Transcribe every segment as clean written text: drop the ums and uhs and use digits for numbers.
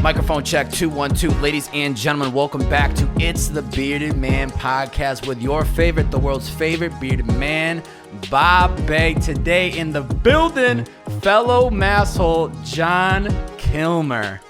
Microphone check 212. Ladies and gentlemen, welcome back to It's the Bearded Man Podcast with your favorite, the world's favorite bearded man, Bob Bay. Today in the building, fellow masshole Jon Kilmer.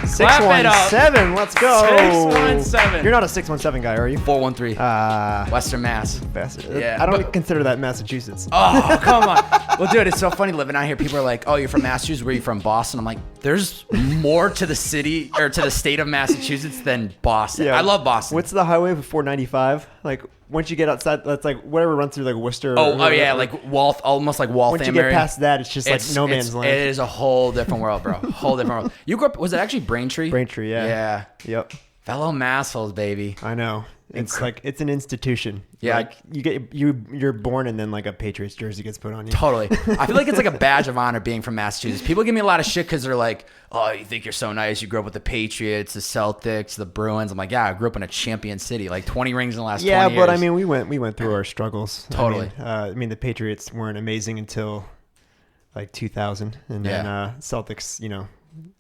617, let's go. 617. You're not a 617 guy, are you? 413. Western Mass. Yeah, I don't consider that Massachusetts. Oh, come on. Well, dude, it's so funny living out here. People are like, oh, you're from Massachusetts. Where are you from? Boston. I'm like, there's more to the city or to the state of Massachusetts than Boston. Yeah. I love Boston. What's the highway for 495? Like, once you get outside, that's like whatever runs through like Worcester. Oh yeah, like almost like Waltham. Once you get past that, it's just like no man's land. It is a whole different world, bro. Whole different world. You grew up, was it actually Braintree? Braintree, yeah. Yeah. Yep. Fellow massholes, baby. I know. It's like, it's an institution. Yeah. Like you're born and then like a Patriots jersey gets put on you. Totally. I feel like it's like a badge of honor being from Massachusetts. People give me a lot of shit because they're like, oh, you think you're so nice. You grew up with the Patriots, the Celtics, the Bruins. I'm like, yeah, I grew up in a champion city, like 20 rings in the last 20 years. Yeah, but I mean, we went through our struggles. Totally. I mean, the Patriots weren't amazing until like 2000. And then Celtics,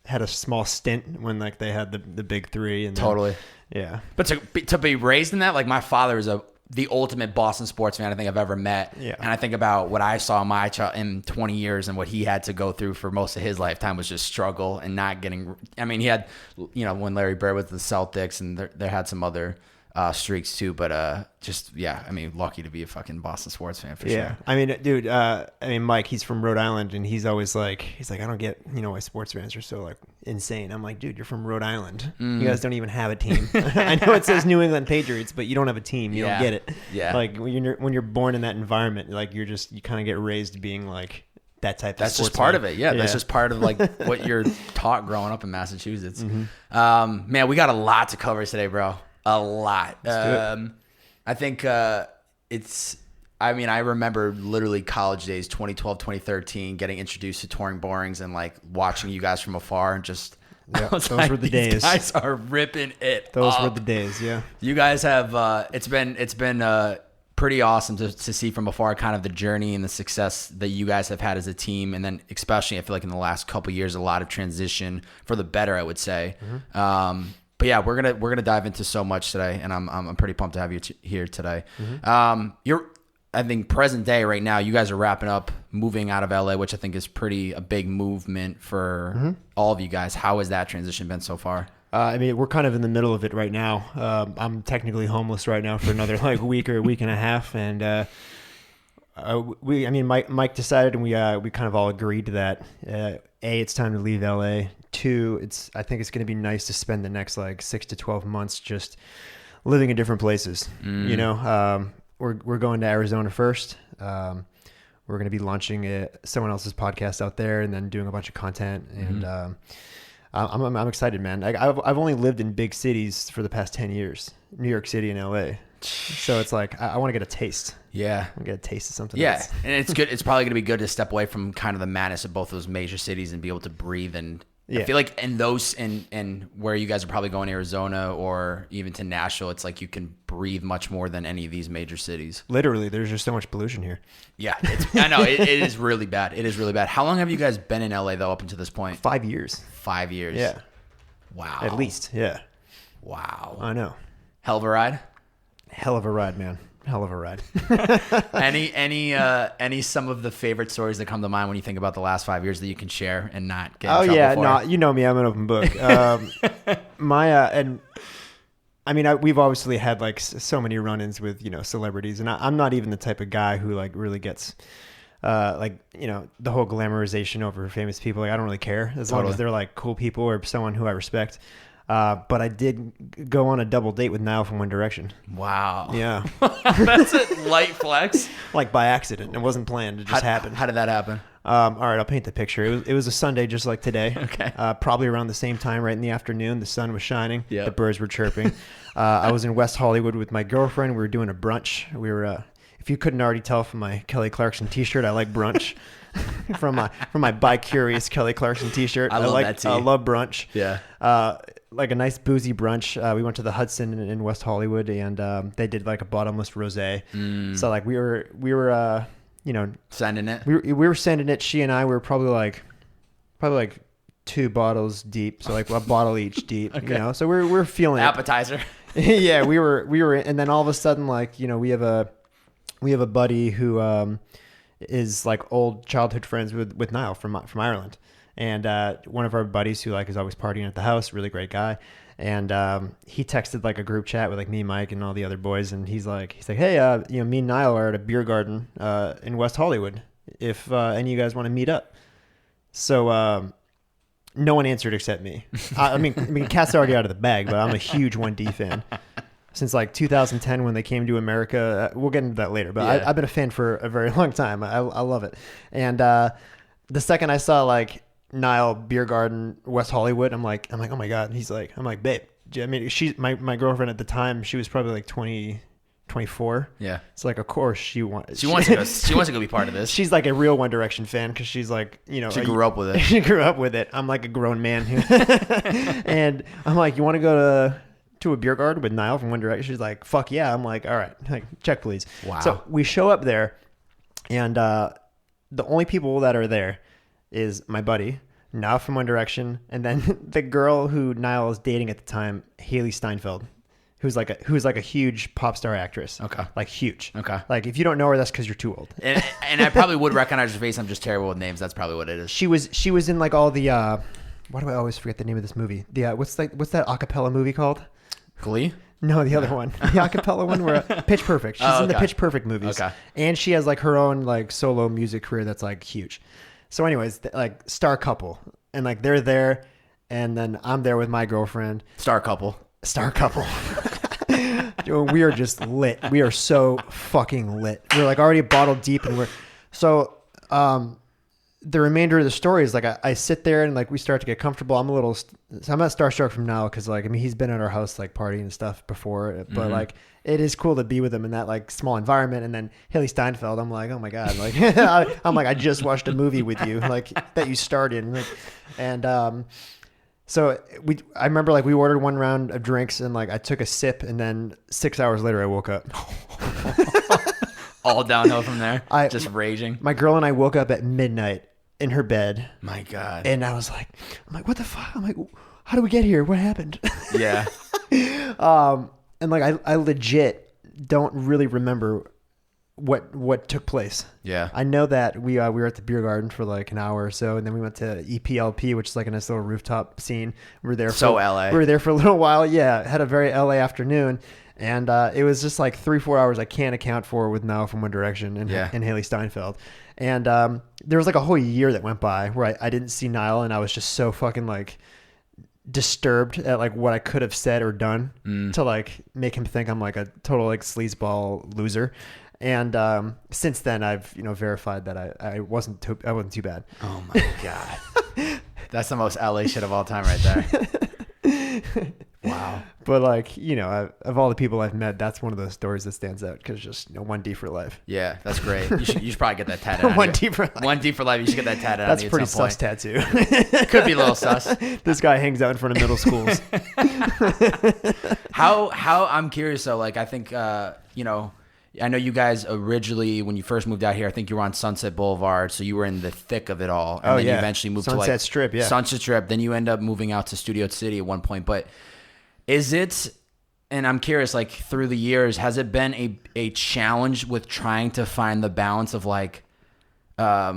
had a small stint when like they had the big three. And totally. Yeah. But to be raised in that, like my father is the ultimate Boston sports fan I think I've ever met. Yeah. And I think about what I saw in 20 years and what he had to go through for most of his lifetime was just struggle and not getting. I mean, he had, when Larry Bird was the Celtics and there had some other streaks too, but lucky to be a fucking Boston sports fan for sure. I mean, dude, Mike, he's from Rhode Island and he's always like, I don't get, why sports fans are so like insane. I'm like, dude, you're from Rhode Island. You guys don't even have a team. I know it says New England Patriots, but you don't have a team. You don't get it. Yeah. Like when you're born in that environment, like you kind of get raised being like that type of That's sports just part fan. of it. Yeah. That's just part of like what you're taught growing up in Massachusetts. Mm-hmm. Man, we got a lot to cover today, bro. A lot. I think I remember literally college days, 2012, 2013, getting introduced to Touring Borings and like watching you guys from afar and just those were the days. You guys are ripping it Those up. were the days, yeah. You guys have it's been pretty awesome to see from afar kind of the journey and the success that you guys have had as a team, and then especially I feel like in the last couple of years a lot of transition for the better, I would say. Mm-hmm. But yeah, we're gonna dive into so much today, and I'm pretty pumped to have you here today. Mm-hmm. I think present day right now, you guys are wrapping up moving out of LA, which I think is a big movement for all of you guys. How has that transition been so far? We're kind of in the middle of it right now. I'm technically homeless right now for another like week or a week and a half, and Mike decided, and we kind of all agreed that it's time to leave LA. 2, I think it's going to be nice to spend the next like 6 to 12 months just living in different places. We're going to Arizona first. We're going to be launching someone else's podcast out there, and then doing a bunch of content. And I'm excited, man. I've only lived in big cities for the past 10 years, New York City and LA. So it's like I want to get a taste. Yeah, I want to get a taste of something. Yeah, else. And it's good. It's probably going to be good to step away from kind of the madness of both those major cities and be able to breathe. And I feel like in those and where you guys are probably going, Arizona or even to Nashville, it's like you can breathe much more than any of these major cities. Literally, there's just so much pollution here. Yeah, I know it is really bad. It is really bad. How long have you guys been in LA though, up until this point? 5 years. 5 years. Yeah. Wow. At least. Yeah. Wow. I know. Hell of a ride. Hell of a ride, man. Hell of a ride. Any some of the favorite stories that come to mind when you think about the last 5 years that you can share and not get in trouble for? No, you know me, I'm an open book. We've obviously had like so many run-ins with celebrities, and I'm not even the type of guy who like really gets the whole glamorization over famous people. Like I don't really care as long as they're like cool people or someone who I respect. But I did go on a double date with Niall from One Direction. Wow. Yeah. That's a light flex. Like by accident. It wasn't planned. It just happened. How did that happen? All right, I'll paint the picture. It was a Sunday just like today. Okay. Probably around the same time, right in the afternoon. The sun was shining. Yep. The birds were chirping. I was in West Hollywood with my girlfriend. We were doing a brunch. We were, if you couldn't already tell from my Kelly Clarkson t-shirt, I like brunch. from my bi-curious Kelly Clarkson t-shirt. I love that tee. I love brunch. Yeah. Like a nice boozy brunch. We went to the Hudson in West Hollywood, and they did like a bottomless rosé. So like we were sending it. We were sending it. She and I were probably like 2 bottles deep, so like a bottle each deep. Okay. You know, so we're feeling it. Appetizer. Yeah, we were, and then all of a sudden, like, you know, we have a buddy who is like old childhood friends with Niall from Ireland, and one of our buddies who like is always partying at the house, really great guy, and he texted like a group chat with like me, Mike, and all the other boys, and he's like, hey, you know, me and Niall are at a beer garden in West Hollywood. If any of you guys want to meet up, so. No one answered except me. I mean, Cat's already out of the bag, but I'm a huge 1D fan. Since like 2010 when they came to America. We'll get into that later, but yeah. I've been a fan for a very long time. I love it. And the second I saw like Niall Beer Garden, West Hollywood, I'm like, oh my God. And I'm like, babe, I mean, she's my girlfriend at the time, she was probably like 24. Yeah. So like, of course she wants to go be part of this. She's like a real One Direction fan because she's like, you know, she grew up with it. She grew up with it. I'm like a grown man who, and I'm like, you want to go to a beer garden with Niall from One Direction? She's like, fuck yeah. I'm like, all right, like, check please. Wow. So we show up there, and the only people that are there is my buddy Niall from One Direction, and then the girl who Niall is dating at the time, Haley Steinfeld. Who's like a huge pop star actress. Okay. Like huge. Okay. Like if you don't know her, that's because you're too old. And I probably would recognize her face. I'm just terrible with names. That's probably what it is. She was in like all the why do I always forget the name of this movie? The what's that acapella movie called? Glee? No, the other one. The acapella one where Pitch Perfect. She's in the Pitch Perfect movies. Okay. And she has like her own like solo music career that's like huge. So anyways, like star couple. And like they're there, and then I'm there with my girlfriend. Star couple. We are just lit. We are so fucking lit. We're like already a bottle deep, and so the remainder of the story is like I sit there and like we start to get comfortable. I'm not starstruck from now because like I mean he's been at our house like partying and stuff before, but like it is cool to be with him in that like small environment. And then Haley Steinfeld, I'm like, oh my God, like I'm like I just watched a movie with you like that you starred in, like, and so I remember like we ordered one round of drinks and like I took a sip and then 6 hours later I woke up. All downhill from there. Just raging. My girl and I woke up at midnight in her bed. My God. And I'm like, what the fuck? I'm like, how did we get here? What happened? Yeah. And like I legit don't really remember what took place. Yeah. I know that we were at the beer garden for like an hour or so, and then we went to EPLP, which is like a nice little rooftop scene. We were there LA. We were there for a little while. Yeah. Had a very LA afternoon. And it was just like 3-4 hours I can't account for with Niall from One Direction and Haley Steinfeld. And there was like a whole year that went by where I didn't see Niall, and I was just so fucking like disturbed at like what I could have said or done to like make him think I'm like a total like sleazeball loser. And since then I've verified that I wasn't too bad. Oh my God. That's the most LA shit of all time right there. Wow. But like, of all the people I've met, that's one of those stories that stands out because just 1D for life. Yeah, that's great. You should probably get that tatted on 1D for life. 1D for life. You should get that tatted on That's you pretty at some sus point. tattoo. Could be a little sus. This guy hangs out in front of middle schools. How I'm curious though, like I think, I know you guys originally, when you first moved out here, I think you were on Sunset Boulevard, so you were in the thick of it all. And then you eventually moved to like Sunset Strip, yeah. Sunset Strip. Then you end up moving out to Studio City at one point. But is it, and I'm curious, like through the years, has it been a challenge with trying to find the balance of like, I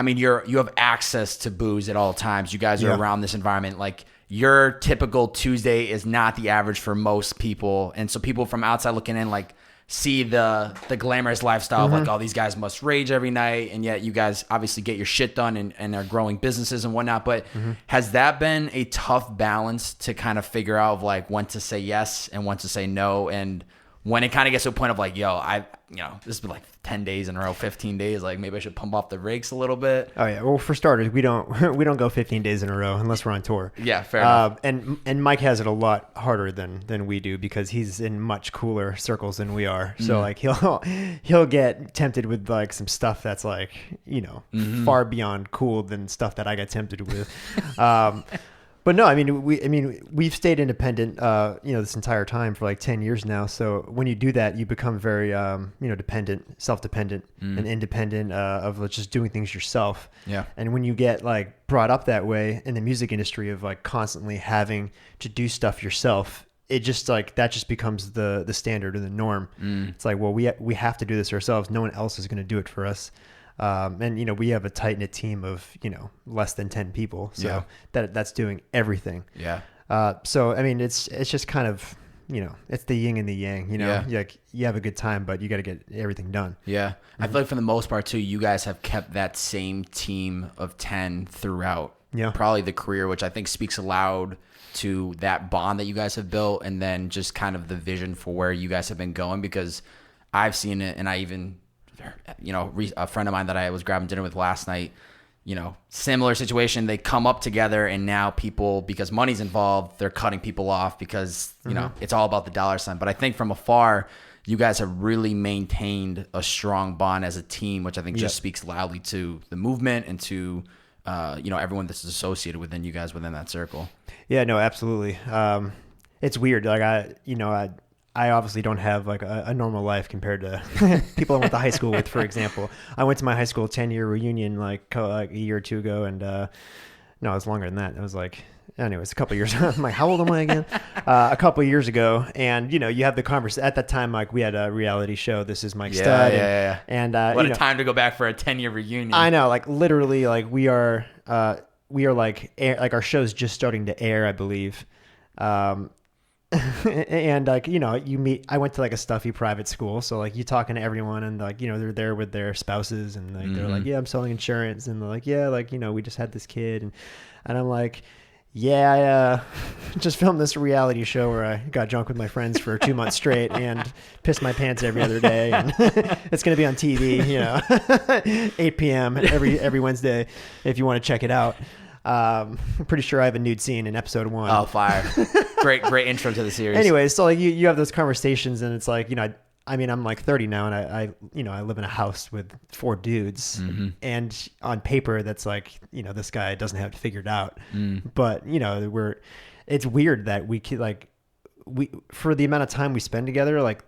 mean, you have access to booze at all times. You guys are around this environment. Like your typical Tuesday is not the average for most people. And so people from outside looking in, like, see the glamorous lifestyle of like, oh, these guys must rage every night, and yet you guys obviously get your shit done and are growing businesses and whatnot. But has that been a tough balance to kind of figure out of like when to say yes and when to say no, and when it kind of gets to a point of like, yo, this has been like 10 days in a row, 15 days, like maybe I should pump off the brakes a little bit? Oh yeah. Well, for starters, we don't go 15 days in a row unless we're on tour. Yeah, fair enough. And Mike has it a lot harder than we do because he's in much cooler circles than we are. So like he'll get tempted with like some stuff that's like, far beyond cool than stuff that I get tempted with. But no, I mean, we've stayed independent, this entire time for like 10 years now. So when you do that, you become very, dependent, self-dependent and independent, of just doing things yourself. Yeah. And when you get like brought up that way in the music industry of like constantly having to do stuff yourself, it just like, that just becomes the standard or the norm. It's like, well, we have to do this ourselves. No one else is going to do it for us. And we have a tight knit team of, less than 10 people. So that's doing everything. Yeah. So, I mean, it's just kind of, it's the yin and the yang, you have a good time, but you got to get everything done. Yeah. I feel like for the most part too, you guys have kept that same team of 10 throughout probably the career, which I think speaks loud to that bond that you guys have built. And then just kind of the vision for where you guys have been going, because I've seen it. And I even, a friend of mine that I was grabbing dinner with last night, similar situation. They come up together, and now people, because money's involved, they're cutting people off because, it's all about the dollar sign. But I think from afar, you guys have really maintained a strong bond as a team, which I think just speaks loudly to the movement and to, everyone that's associated within you guys within that circle. Yeah, no, absolutely. It's weird. Like I obviously don't have like a normal life compared to people I went to high school with, for example. I went to my high school 10-year reunion like a year or two ago, and no, it was longer than that. It was like, anyways, a couple of years. I'm like, how old am I again? A couple of years ago, and you have the conversation at that time. Like we had a reality show. This is Mike Stud. Yeah. And what a time to go back for a 10-year reunion. I know, like literally, like we are like like our show's just starting to air, I believe. And like, I went to like a stuffy private school. So like you talking to everyone, and like, they're there with their spouses, and like, they're like, yeah, I'm selling insurance. And they're like, yeah, like, we just had this kid. And I'm like, yeah, I just filmed this reality show where I got drunk with my friends for 2 months straight and pissed my pants every other day. And it's going to be on TV, 8 p.m. every Wednesday if you want to check it out. I'm pretty sure I have a nude scene in episode 1. Oh, fire. Great intro to the series. Anyway, so like you have those conversations, and it's like, I'm like 30 now, and I live in a house with 4 dudes, and on paper that's like, this guy doesn't have it figured out. But, it's weird that we could for the amount of time we spend together, like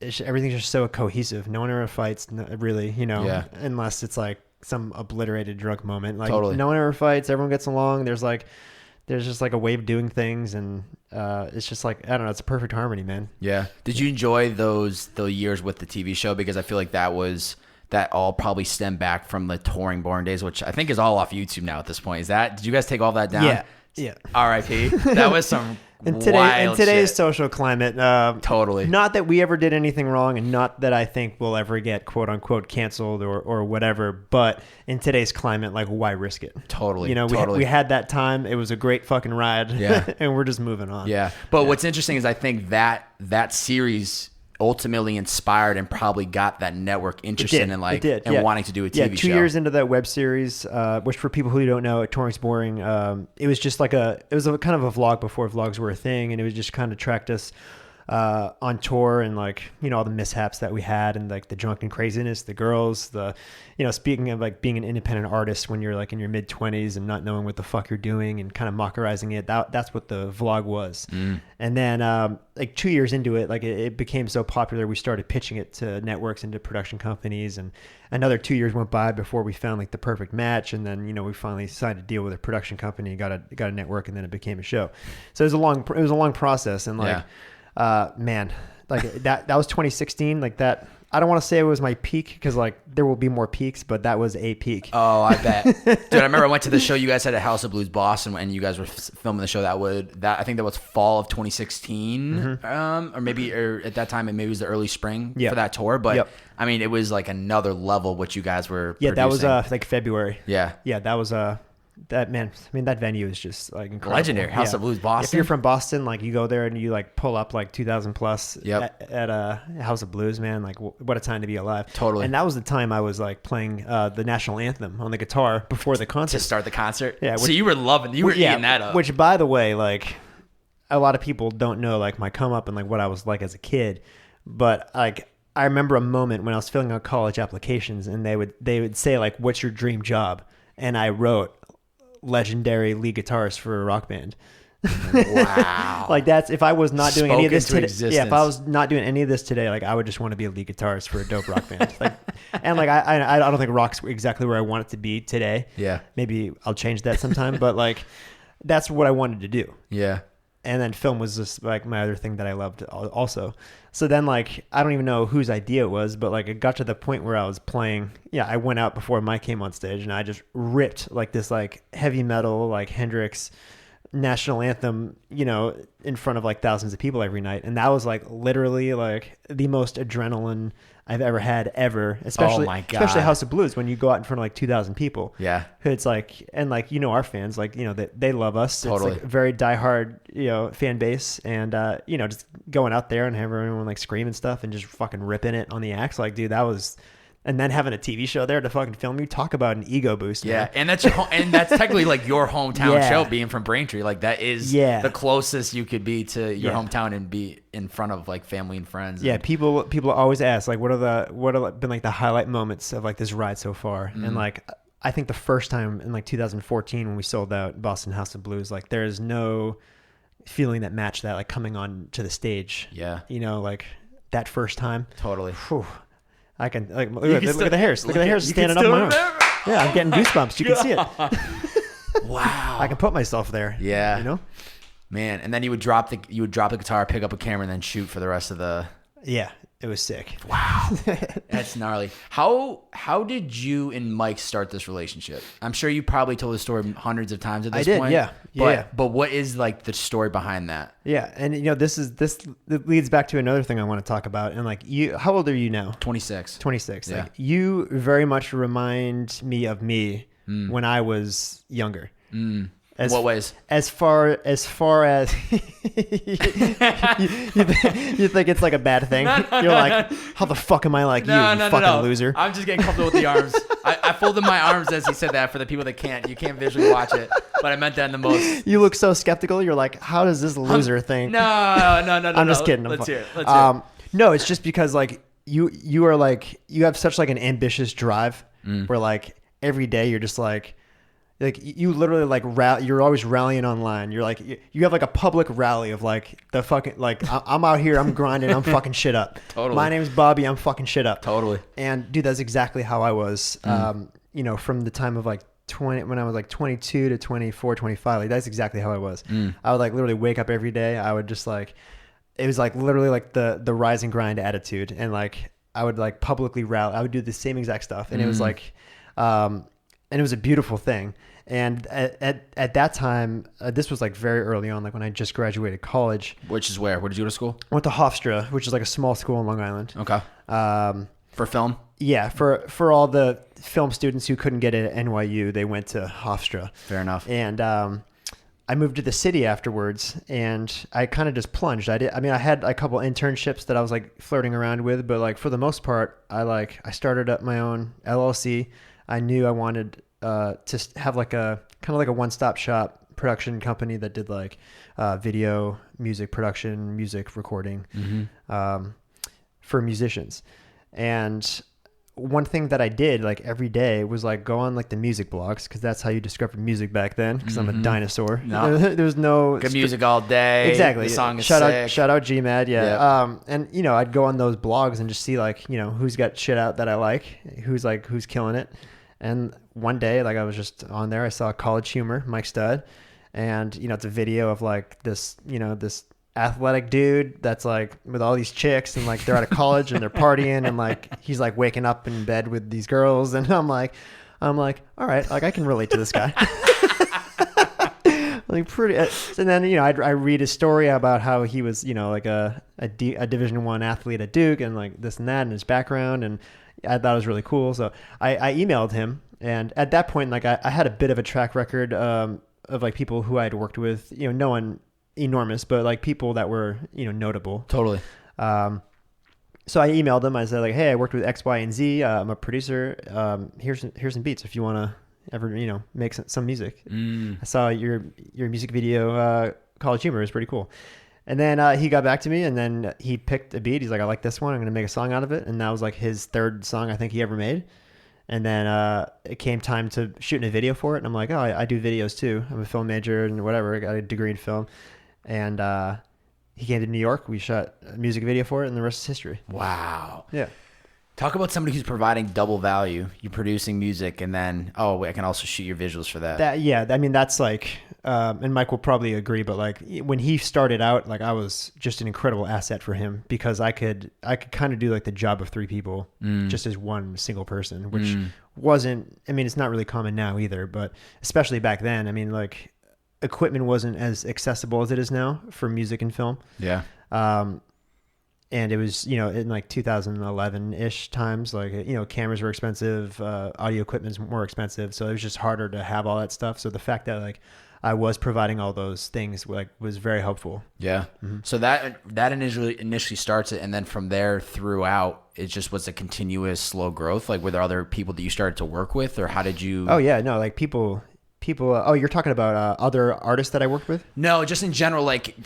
everything's just so cohesive. No one ever fights, really, unless it's like some obliterated drunk moment. Like totally. No one ever fights. Everyone gets along. There's just like a way of doing things, and it's just like, I don't know, it's a perfect harmony, man. Yeah. Did you enjoy the years with the TV show? Because I feel like that all probably stemmed back from the touring Born days, which I think is all off YouTube now at this point. Did you guys take all that down? Yeah. R.I.P. That was some in today's social climate, totally. Not that we ever did anything wrong, and not that I think we'll ever get quote unquote canceled or whatever. But in today's climate, like, why risk it? Totally. We had that time. It was a great fucking ride. Yeah. And we're just moving on. Yeah. But what's interesting is I think that series ultimately inspired and probably got that network interested in wanting to do a TV show. 2 years into that web series, which for people who don't know, Touring's Boring, it was just like it was a kind of a vlog before vlogs were a thing, and it was just kind of tracked us on tour, and like, all the mishaps that we had, and like the drunken craziness, the girls, speaking of like being an independent artist when you're like in your mid 20s and not knowing what the fuck you're doing and kind of mockerizing it. That's what the vlog was. And then like 2 years into it, like it became so popular, we started pitching it to networks and to production companies, and another 2 years went by before we found like the perfect match. And then, we finally signed a deal with a production company, got a network, and then it became a show. So it was a long process. And like, man, like that was 2016. Like that, I don't want to say it was my peak, because like there will be more peaks, but that was a peak. Oh, I bet. Dude, I remember I went to the show you guys had at House of Blues Boston, and you guys were filming the show. I think that was fall of 2016, or at that time, maybe it was the early spring for that tour. But I mean, it was like another level what you guys were producing. That was like February. Yeah, that was that, man, I mean, that venue is just like incredible. Legendary. House of Blues Boston. If you're from Boston, like you go there and you like pull up like 2,000 plus at a House of Blues, man, like what a time to be alive. Totally. And that was the time I was like playing the national anthem on the guitar before the concert. To start the concert? Yeah. So you were eating that up. Which, by the way, like a lot of people don't know like my come up and like what I was like as a kid. But like I remember a moment when I was filling out college applications, and they would say like, what's your dream job? And I wrote legendary lead guitarist for a rock band. Wow. Like that's, if I was not doing any of this today, existence. yeah, if I was not doing any of this today, like I would just want to be a lead guitarist for a dope rock band. Like, and like I don't think rock's exactly where I want it to be today. Yeah. Maybe I'll change that sometime, but like that's what I wanted to do. Yeah. And then film was just like my other thing that I loved also. So then like, I don't even know whose idea it was, but like it got to the point where I was playing. Yeah. I went out before Mike came on stage and I just ripped like this like heavy metal, like Hendrix national anthem, you know, in front of like thousands of people every night. And that was like literally like the most adrenaline I've ever had ever, especially, oh my God. especially House of Blues when you go out in front of like 2,000 people. Yeah. It's like, and like, you know, our fans, like, you know, they love us. Totally. It's like a very diehard, you know, fan base. And, you know, just going out there and having everyone like scream and stuff and just fucking ripping it on the acts. Like, dude, that was, and then having a TV show there to fucking film you, talk about an ego boost. Yeah, Man. and that's and that's technically like your hometown Yeah. show, being from Braintree. Like that is the closest you could be to your hometown and be in front of like family and friends. Yeah, people always ask like, what have been like the highlight moments of like this ride so far? And like, I think the first time in like 2014 when we sold out Boston House of Blues, like there is no feeling that matched that, like coming on to the stage. Yeah, you know, like that first time. Totally. Whew, I can like look at the hairs. Look at the hairs standing up my arm. Yeah, I'm getting goosebumps. You can see it. Wow. I can put myself there. Yeah. You know? Man, and then you would drop the guitar, pick up a camera, and then shoot for the rest of the. Yeah, it was sick. Wow, that's gnarly. How did you and Mike start this relationship? I'm sure you probably told the story hundreds of times at this point. Yeah. But what is like the story behind that? Yeah, and you know this leads back to another thing I want to talk about. And like you, how old are you now? 26. 26. Yeah. Like you very much remind me of me when I was younger. What ways? As far as you think it's like a bad thing. You're like, how the fuck am I like you fucking loser? I'm just getting comfortable with the arms. I folded my arms as he said that for the people that can't. You can't visually watch it, but I meant that in the most. You look so skeptical. You're like, how does this loser think? No. I'm just kidding. Let's hear it. No, it's just because like you are like, you have such like an ambitious drive where like every day you're just like you literally like you're always rallying online. You're like, you have like a public rally of like the fucking, like I'm out here, I'm grinding, I'm fucking shit up. Totally. My name's Bobby, I'm fucking shit up. Totally. And dude, that's exactly how I was, you know, from the time of like 20, when I was like 22 to 24, 25, like that's exactly how I was. I would like literally wake up every day. I would just like, it was like literally like the rise and grind attitude. And like, I would like publicly rally. I would do the same exact stuff. And it was like, and it was a beautiful thing. And at that time, this was like very early on, like when I just graduated college. Which is where? Where did you go to school? I went to Hofstra, which is like a small school in Long Island. Okay. For film? Yeah, for all the film students who couldn't get it at NYU, they went to Hofstra. Fair enough. And I moved to the city afterwards, and I kind of just plunged. I had a couple internships that I was like flirting around with, but like for the most part, I started up my own LLC. I knew I wanted to have like a kind of like a one-stop shop production company that did like video, music production, music recording for musicians. And one thing that I did like every day was like go on like the music blogs, because that's how you discovered music back then, because I'm a dinosaur. No. There was no good music all day. Exactly. The song is shout sick. out GMAD. Yeah. Yep. And you know, I'd go on those blogs and just see like, you know, who's got shit out that I like, who's killing it. And one day, like I was just on there, I saw College Humor, Mike Stud, and you know, it's a video of like this, you know, this athletic dude that's like with all these chicks, and like they're out of college and they're partying, and like he's like waking up in bed with these girls, and I'm like, all right, like I can relate to this guy. Like pretty, and then you know, I read his story about how he was, you know, like a Division I athlete at Duke, and like this and that, and his background, and I thought it was really cool. So I emailed him, and at that point, like I had a bit of a track record of like people who I had worked with, you know, no one enormous, but like people that were, you know, notable. Totally. So I emailed them. I said like, hey, I worked with X, Y, and Z. I'm a producer. Here's some beats if you want to ever, you know, make some music. I saw your music video, College Humor, is pretty cool. And then he got back to me, and then he picked a beat. He's like, I like this one. I'm going to make a song out of it. And that was like his third song I think he ever made. And then it came time to shooting a video for it. And I'm like, oh, I do videos too. I'm a film major and whatever. I got a degree in film. And he came to New York. We shot a music video for it, and the rest is history. Wow. Yeah. Talk about somebody who's providing double value. You're producing music, and then, I can also shoot your visuals for that. Yeah. I mean, that's like, and Mike will probably agree, but like when he started out, like I was just an incredible asset for him because I could kind of do like the job of three people just as one single person, which wasn't, I mean, it's not really common now either, but especially back then, I mean, like equipment wasn't as accessible as it is now for music and film. Yeah. And it was, in like 2011-ish times, like, cameras were expensive, audio equipment's more expensive. So it was just harder to have all that stuff. So the fact that like I was providing all those things like was very helpful. Yeah. Mm-hmm. So that initially starts it. And then from there throughout, it just was a continuous slow growth. Like were there other people that you started to work with or how did you? Oh yeah, no, like people, you're talking about other artists that I worked with? No, just in general, like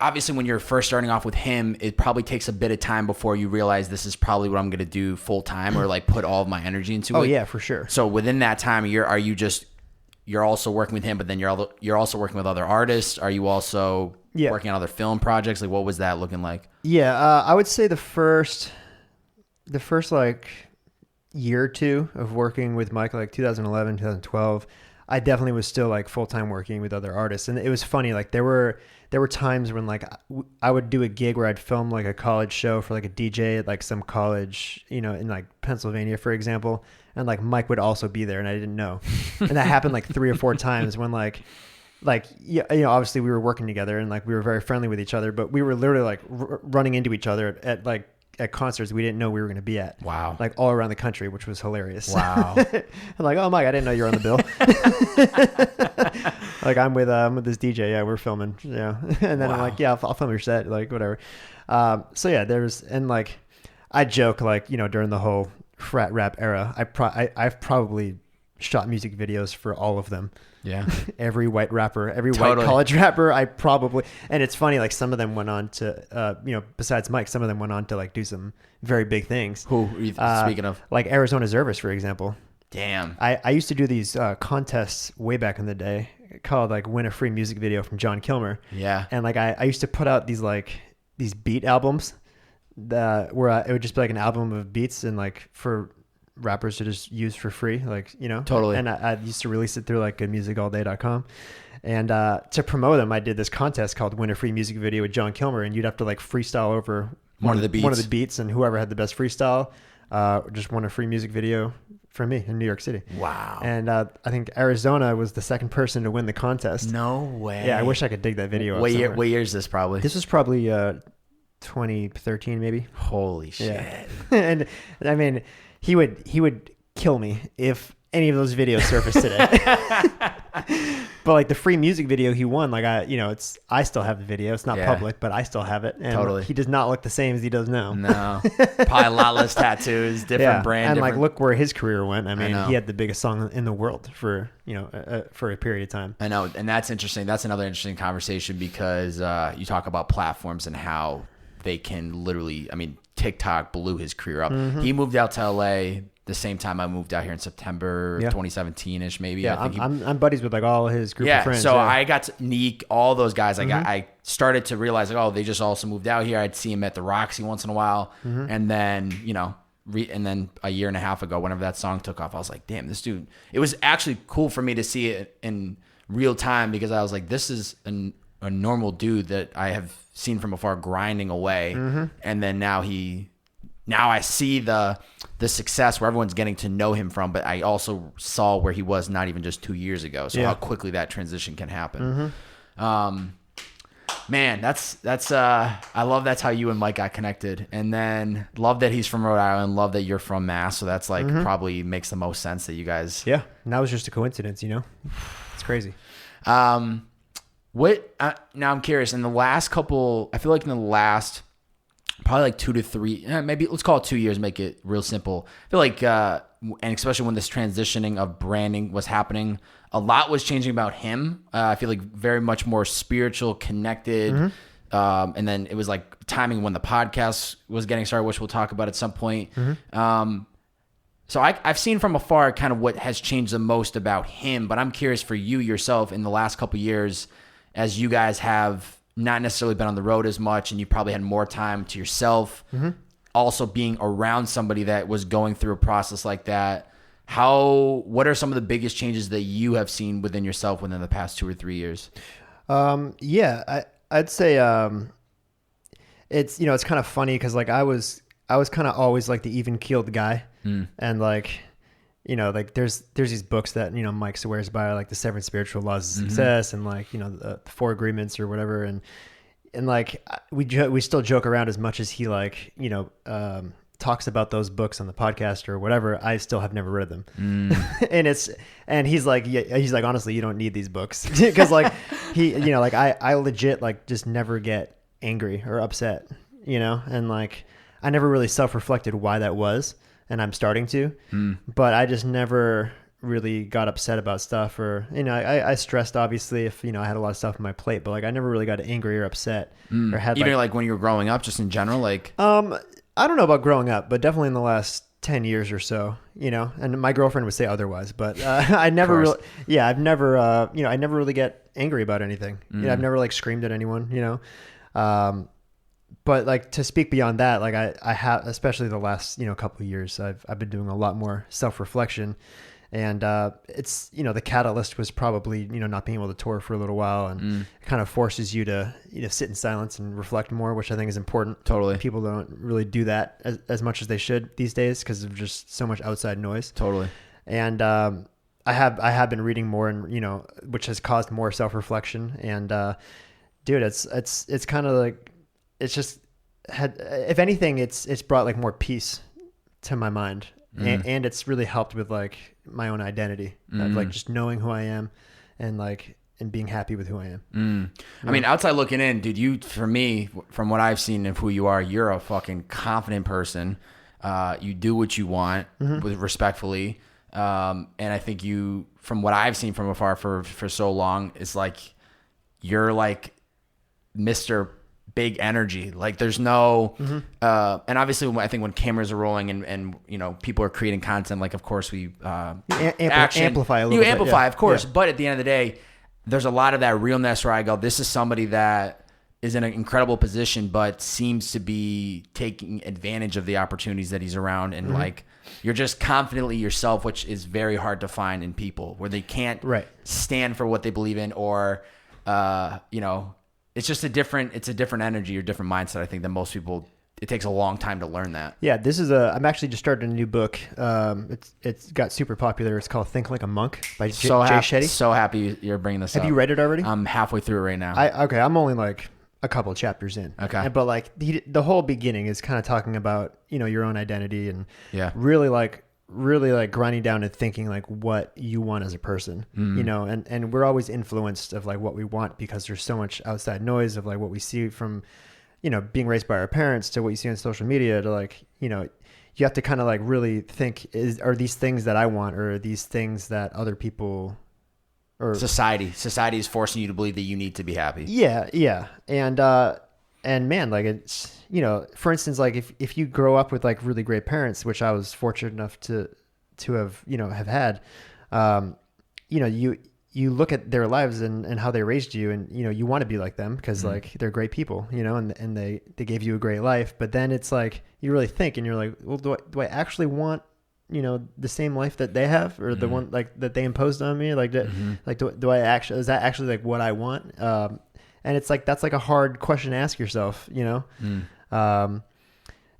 obviously when you're first starting off with him, it probably takes a bit of time before you realize this is probably what I'm going to do full time or like put all of my energy into it. Oh yeah, for sure. So within that time, you're also working with him, but then you're also working with other artists. Are you also working on other film projects? Like what was that looking like? Yeah, I would say the first like year or two of working with Mike, like 2011, 2012, I definitely was still like full-time working with other artists. And it was funny. Like there were times when like I would do a gig where I'd film like a college show for like a DJ at like some college, in like Pennsylvania, for example. And like Mike would also be there and I didn't know. And that happened like 3 or 4 times when obviously we were working together and like we were very friendly with each other, but we were literally like running into each other at concerts we didn't know we were going to be at. Wow. Like all around the country, which was hilarious. Wow. I'm like, oh, Mike, I didn't know you were on the bill. Like I'm with this DJ. Yeah, we're filming. Yeah. And then I'm like, yeah, I'll film your set. Like whatever. So yeah, and like, I joke like, during the whole frat rap era, I've probably shot music videos for all of them. Yeah. Every white rapper, every white college rapper, and it's funny, like some of them went on to, besides Mike, some of them went on to like do some very big things. Who are you speaking of? Like Arizona Zervis, for example. Damn. I used to do these contests way back in the day called like Win a Free Music Video from Jon Kilmer. Yeah. And like I used to put out these beat albums where it would just be like an album of beats and like for rappers to just use for free, like, Totally. And I used to release it through like goodmusikalday.com. And to promote them, I did this contest called Win a Free Music Video with Jon Kilmer, and you'd have to like freestyle over one of the beats, and whoever had the best freestyle just won a free music video from me in New York City. Wow. And I think Arizona was the second person to win the contest. No way. Yeah, I wish I could dig that video up. What year is this probably? This was probably 2013 maybe. Holy shit. Yeah. And I mean, he would kill me if any of those videos surfaced today. But like the free music video he won, like I still have the video. It's not public, but I still have it. And totally. He does not look the same as he does now. No. Probably a lot less tattoos, different brand. And like look where his career went. I mean, he had the biggest song in the world for a period of time. I know, and that's interesting. That's another interesting conversation because you talk about platforms and how they can literally, I mean, TikTok blew his career up. Mm-hmm. He moved out to LA the same time I moved out here in September 2017-ish, maybe. Yeah, I think I'm buddies with like all his group of friends. So I got to Neek, all those guys. Like I started to realize like, oh, they just also moved out here. I'd see him at the Roxy once in a while. Mm-hmm. And then, and then a year and a half ago, whenever that song took off, I was like, damn, this dude. It was actually cool for me to see it in real time because I was like, this is a normal dude that I have seen from afar grinding away. Mm-hmm. And then now I see the success where everyone's getting to know him from, but I also saw where he was not even just 2 years ago. So how quickly that transition can happen. Mm-hmm. Man, that's I love that's how you and Mike got connected. And then love that he's from Rhode Island, love that you're from Mass. So that's like probably makes the most sense that you guys. Yeah. And that was just a coincidence, It's crazy. Now I'm curious in the last couple, I feel like in the last probably like 2 to 3, maybe let's call it 2 years, make it real simple. I feel like, and especially when this transitioning of branding was happening, a lot was changing about him. I feel like very much more spiritual, connected. And then it was like timing when the podcast was getting started, which we'll talk about at some point. So I've seen from afar kind of what has changed the most about him, but I'm curious for you yourself in the last couple of years, as you guys have not necessarily been on the road as much and you probably had more time to yourself, also being around somebody that was going through a process like that. What are some of the biggest changes that you have seen within yourself within the past 2 or 3 years? I'd say it's it's kind of funny because like I was kind of always like the even keeled guy, and like like there's these books that Mike swears by, like the 7 Spiritual Laws of Success, and like the 4 Agreements or whatever, and like we still joke around as much as he like talks about those books on the podcast or whatever. I still have never read them. and he's like, honestly, you don't need these books because like like I legit like just never get angry or upset, and like I never really self-reflected why that was, and I'm starting to, but I just never really got upset about stuff, or I stressed obviously if I had a lot of stuff on my plate, but like I never really got angry or upset or had even like when you were growing up, just in general, like I don't know about growing up, but definitely in the last 10 years or so, and my girlfriend would say otherwise, but I never really, I've never, I never really get angry about anything. I've never like screamed at anyone, but like to speak beyond that, like I have, especially the last, couple of years, I've been doing a lot more self-reflection, and it's, the catalyst was probably, not being able to tour for a little while, and it kind of forces you to, sit in silence and reflect more, which I think is important. Totally. People don't really do that as much as they should these days because of just so much outside noise. Totally. And I have been reading more, and which has caused more self-reflection. And dude, it's kind of like, it's just if anything, it's brought like more peace to my mind. And it's really helped with like my own identity of like just knowing who I am and being happy with who I am. I mean, outside looking in, dude, for me, from what I've seen of who you are, you're a fucking confident person. You do what you want with respectfully. And I think you, from what I've seen from afar for so long, is like, you're like Mr. Big energy. Like there's no, and obviously I think when cameras are rolling and people are creating content, like of course we, amplify a little bit. You amplify, of course, but at the end of the day, there's a lot of that realness where I go, this is somebody that is in an incredible position, but seems to be taking advantage of the opportunities that he's around. And like, you're just confidently yourself, which is very hard to find in people where they can't stand for what they believe in, or, it's just a different energy or different mindset. I think that most people, it takes a long time to learn that. Yeah. I'm actually just starting a new book. It's got super popular. It's called Think Like a Monk by Jay Shetty. So happy you're bringing this up. Have you read it already? I'm halfway through it right now. I'm only like a couple chapters in. Okay. But like the whole beginning is kind of talking about, your own identity and really grinding down and thinking like what you want as a person, and we're always influenced of like what we want because there's so much outside noise of like what we see from, being raised by our parents to what you see on social media to like, you have to kind of like really think, are these things that I want, or are these things that other people or society is forcing you to believe that you need to be happy. Yeah. Yeah. And man, like it's, for instance, like if you grow up with like really great parents, which I was fortunate enough to have, have had, you look at their lives and how they raised you, and, you want to be like them because like they're great people, and they gave you a great life. But then it's like, you really think and you're like, well, do I actually want, the same life that they have, or the one like that they imposed on me? Like, do I actually, is that actually like what I want? And it's like, that's like a hard question to ask yourself,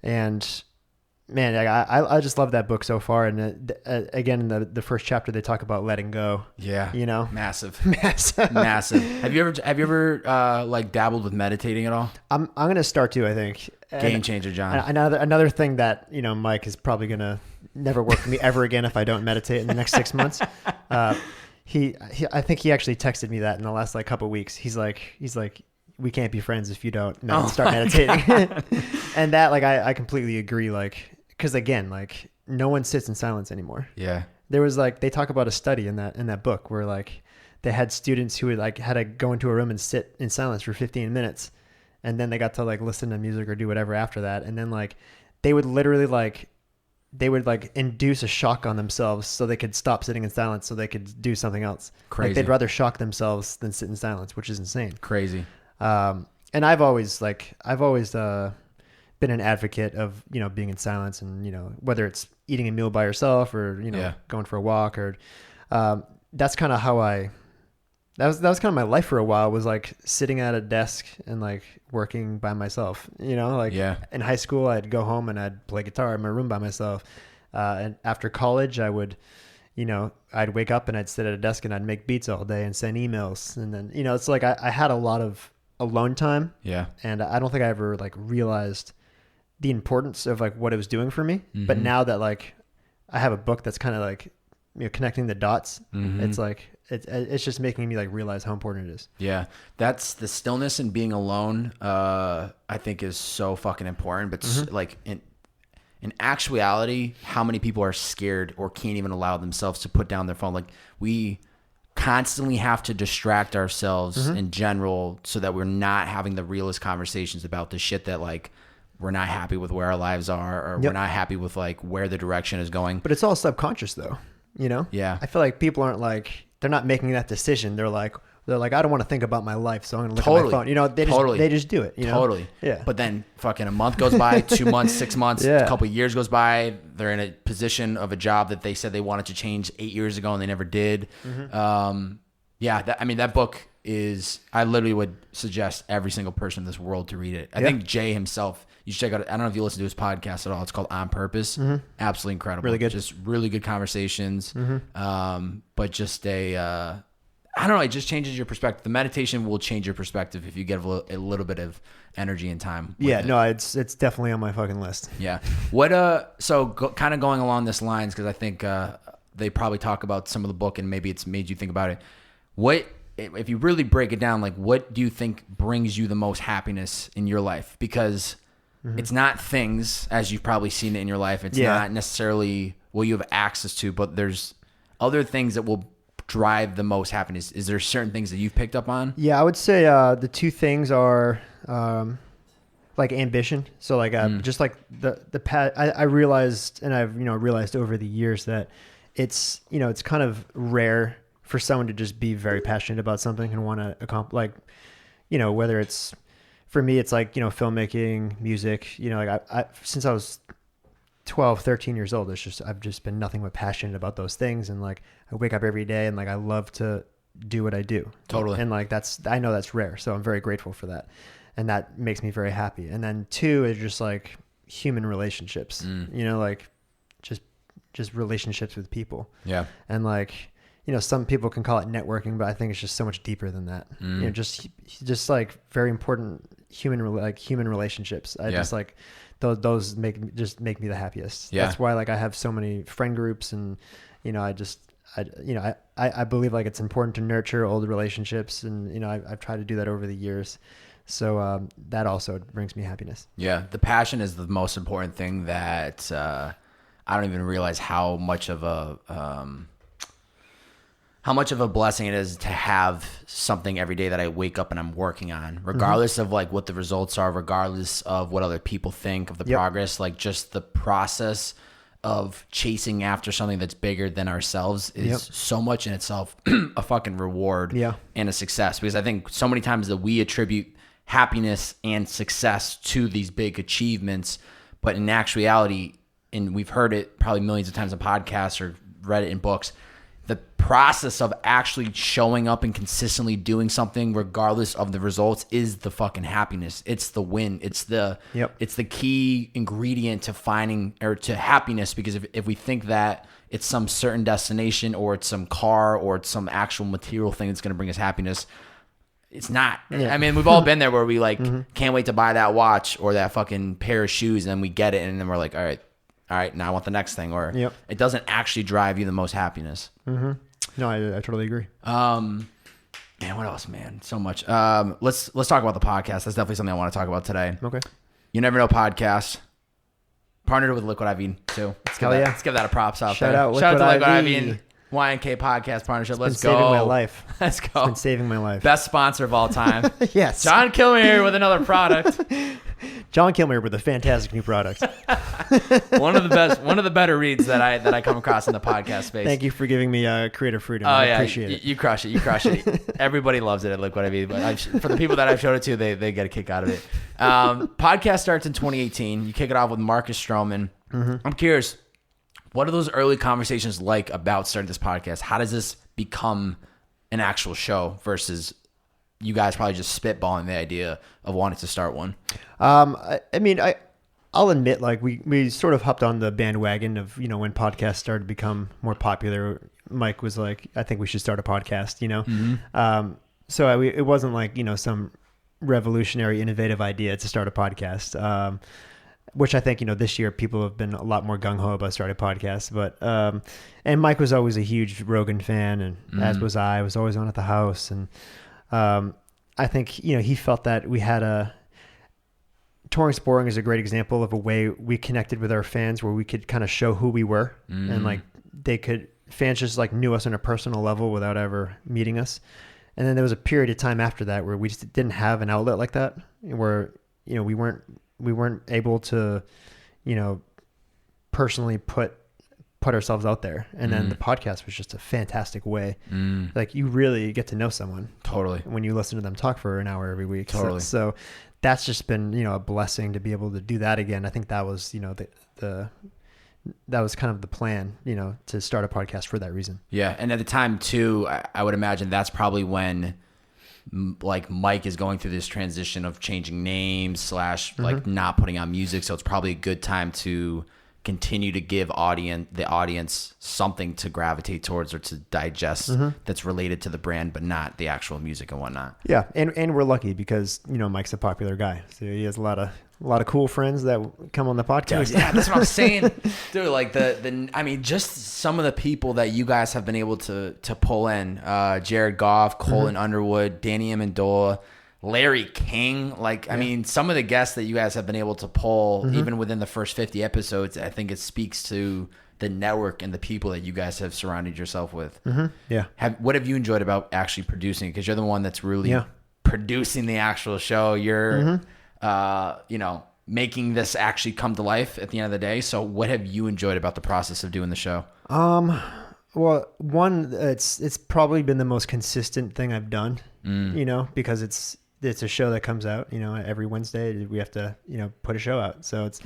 and man, I just love that book so far. And again, in the first chapter, they talk about letting go. Yeah. Massive. Massive. Have you ever like dabbled with meditating at all? I'm going to start to, I think. Game changer, John. Another thing that, Mike is probably going to never work for me ever again if I don't meditate in the next 6 months. I think he actually texted me that in the last like couple of weeks. He's like, we can't be friends if you don't start meditating. And that, like, I completely agree. Like, cause again, like no one sits in silence anymore. Yeah. There was like, they talk about a study in that book where like they had students who had to go into a room and sit in silence for 15 minutes. And then they got to like listen to music or do whatever after that. And then like, they would literally like they would like induce a shock on themselves so they could stop sitting in silence so they could do something else. Crazy. Like they'd rather shock themselves than sit in silence, which is insane. Crazy. And I've always been an advocate of, being in silence and, whether it's eating a meal by yourself or, going for a walk or, that's kind of how that was kind of my life for a while, was like sitting at a desk and like working by myself, in high school, I'd go home and I'd play guitar in my room by myself. And after college, I would, I'd wake up and I'd sit at a desk and I'd make beats all day and send emails. And then, it's like, I had a lot of alone time. Yeah. And I don't think I ever like realized the importance of like what it was doing for me. Mm-hmm. But now that like I have a book that's kind of like, connecting the dots, it's like, it's just making me like realize how important it is. Yeah. That's the stillness and being alone. I think is so fucking important, but like in actuality, how many people are scared or can't even allow themselves to put down their phone? Like we constantly have to distract ourselves in general so that we're not having the realest conversations about the shit that like we're not happy with where our lives are, or we're not happy with like where the direction is going. But it's all subconscious though, Yeah. I feel like people aren't like, they're not making that decision. They're like, I don't want to think about my life, so I'm going to look at my phone. They just do it. Totally. Yeah. But then fucking a month goes by, 2 months, 6 months, a couple of years goes by. They're in a position of a job that they said they wanted to change 8 years ago and they never did. That book is, I literally would suggest every single person in this world to read it. I think Jay himself, you should check out, I don't know if you listen to his podcast at all. It's called On Purpose. Absolutely incredible. Really good. Just really good conversations. But just I don't know, it just changes your perspective. The meditation will change your perspective if you get a little bit of energy and time. It's definitely on my fucking list. Yeah. Kind of going along this lines, because I think they probably talk about some of the book and maybe it's made you think about it. What, if you really break it down, like what do you think brings you the most happiness in your life? Because it's not things, as you've probably seen it in your life. It's not necessarily what you have access to, but there's other things that will drive the most happiness. Is there certain things that you've picked up on? Yeah, I would say the two things are like ambition. So like just like I realized, and I've realized over the years that it's it's kind of rare for someone to just be very passionate about something and want to accomplish, like whether it's, for me it's like filmmaking, music, like I since I was 12, 13 years old, I've just been nothing but passionate about those things. And like, I wake up every day and like, I love to do what I do. Totally. And like, I know that's rare. So I'm very grateful for that. And that makes me very happy. And then two is just like human relationships, like just relationships with people. Yeah. And like, some people can call it networking, but I think it's just so much deeper than that. Just like very important human relationships. I just like, those make me the happiest. Yeah. That's why like I have so many friend groups, and I believe like it's important to nurture old relationships, and I've tried to do that over the years. So that also brings me happiness. Yeah, the passion is the most important thing that I don't even realize how much of a blessing it is to have something every day that I wake up and I'm working on, regardless of like what the results are, regardless of what other people think of the progress. Like just the process of chasing after something that's bigger than ourselves is so much in itself a fucking reward and a success. Because I think so many times that we attribute happiness and success to these big achievements, but in actuality, and we've heard it probably millions of times in podcasts or read it in books, the process of actually showing up and consistently doing something regardless of the results is the fucking happiness. It's the win. It's the key ingredient to finding or to happiness, because if we think that it's some certain destination or it's some car or it's some actual material thing that's going to bring us happiness, it's not. I mean, we've all been there where we like can't wait to buy that watch or that fucking pair of shoes, and then we get it and then we're like, all right, now I want the next thing, or it doesn't actually drive you the most happiness. No, I totally agree. Man, what else, man? So much. Let's talk about the podcast. That's definitely something I want to talk about today. Okay. You Never Know podcast. Partnered with Liquid IV too. Let's give that a props out there. Shout out to Liquid IV and YNK Podcast partnership. Let's go. Saving my life. Let's go. It's been saving my life. Best sponsor of all time. Yes. Jon Kilmer here with another product. Jon Kilmer with a fantastic new product. One of the better reads that I come across in the podcast space. Thank you for giving me creative freedom. Oh, I yeah, appreciate it. You crush it. Everybody loves it at Look What I Mean. But for the people that I've showed it to, they get a kick out of it. Podcast starts in 2018. You kick it off with Marcus Stroman. Mm-hmm. I'm curious, what are those early conversations like about starting this podcast? How does this become an actual show versus you guys probably just spitballing the idea of wanting to start one? I mean, I'll admit, like we sort of hopped on the bandwagon of, when podcasts started to become more popular. Mike was like, I think we should start a podcast, Mm-hmm. So it wasn't like, some revolutionary, innovative idea to start a podcast, which I think, this year people have been a lot more gung-ho about starting podcasts. But, and Mike was always a huge Rogan fan, and as was I was always on at the house. And I think, he felt that we had Touring Sporing is a great example of a way we connected with our fans where we could kind of show who we were, and like fans just like knew us on a personal level without ever meeting us. And then there was a period of time after that where we just didn't have an outlet like that, where, we weren't able to, personally put ourselves out there. And then the podcast was just a fantastic way. Like you really get to know someone totally when you listen to them talk for an hour every week. Totally. So that's just been, a blessing to be able to do that again. I think that was, that was kind of the plan, to start a podcast for that reason. Yeah. And at the time too, I would imagine that's probably when like Mike is going through this transition of changing names / like not putting out music. So it's probably a good time to continue to give the audience something to gravitate towards or to digest that's related to the brand, but not the actual music and whatnot. Yeah. And we're lucky because, Mike's a popular guy. So he has a lot of cool friends that come on the podcast. Dude, yeah, that's what I'm saying. Dude, like I mean, just some of the people that you guys have been able to pull in, Jared Goff, Colin Underwood, Danny Amendola, Larry King. Like, I mean, some of the guests that you guys have been able to pull, even within the first 50 episodes, I think it speaks to the network and the people that you guys have surrounded yourself with. Yeah. What have you enjoyed about actually producing? Because you're the one that's really producing the actual show. You're, making this actually come to life at the end of the day. So what have you enjoyed about the process of doing the show? Well, one, it's probably been the most consistent thing I've done, because it's a show that comes out, every Wednesday. We have to, put a show out. So it's,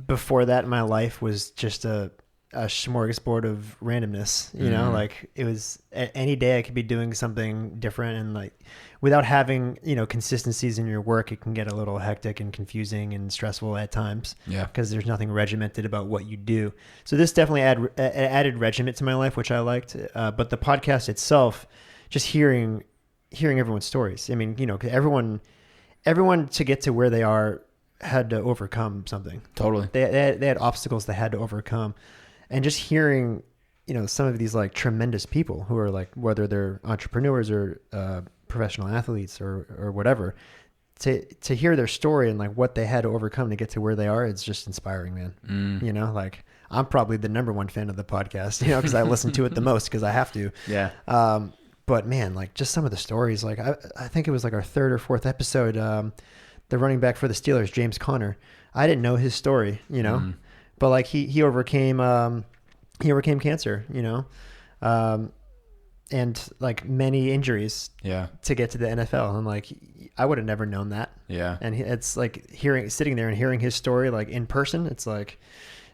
before that, my life was just a smorgasbord of randomness, like it was any day I could be doing something different, and like without having, consistencies in your work, it can get a little hectic and confusing and stressful at times. Yeah. Because there's nothing regimented about what you do. So this definitely added regiment to my life, which I liked. But the podcast itself, just hearing everyone's stories. I mean, 'cause everyone to get to where they are had to overcome something. Totally. They had obstacles they had to overcome. And just hearing, some of these like tremendous people who are like, whether they're entrepreneurs or professional athletes or whatever, to hear their story and like what they had to overcome to get to where they are, it's just inspiring, man. Like I'm probably the number one fan of the podcast, because I listen to it the most because I have to. Yeah. But man, like just some of the stories, like I think it was like our third or fourth episode, the running back for the Steelers, James Conner. I didn't know his story, but like he overcame cancer, and like many injuries to get to the NFL. And like, I would have never known that. Yeah. And it's like sitting there and hearing his story, like in person, it's like,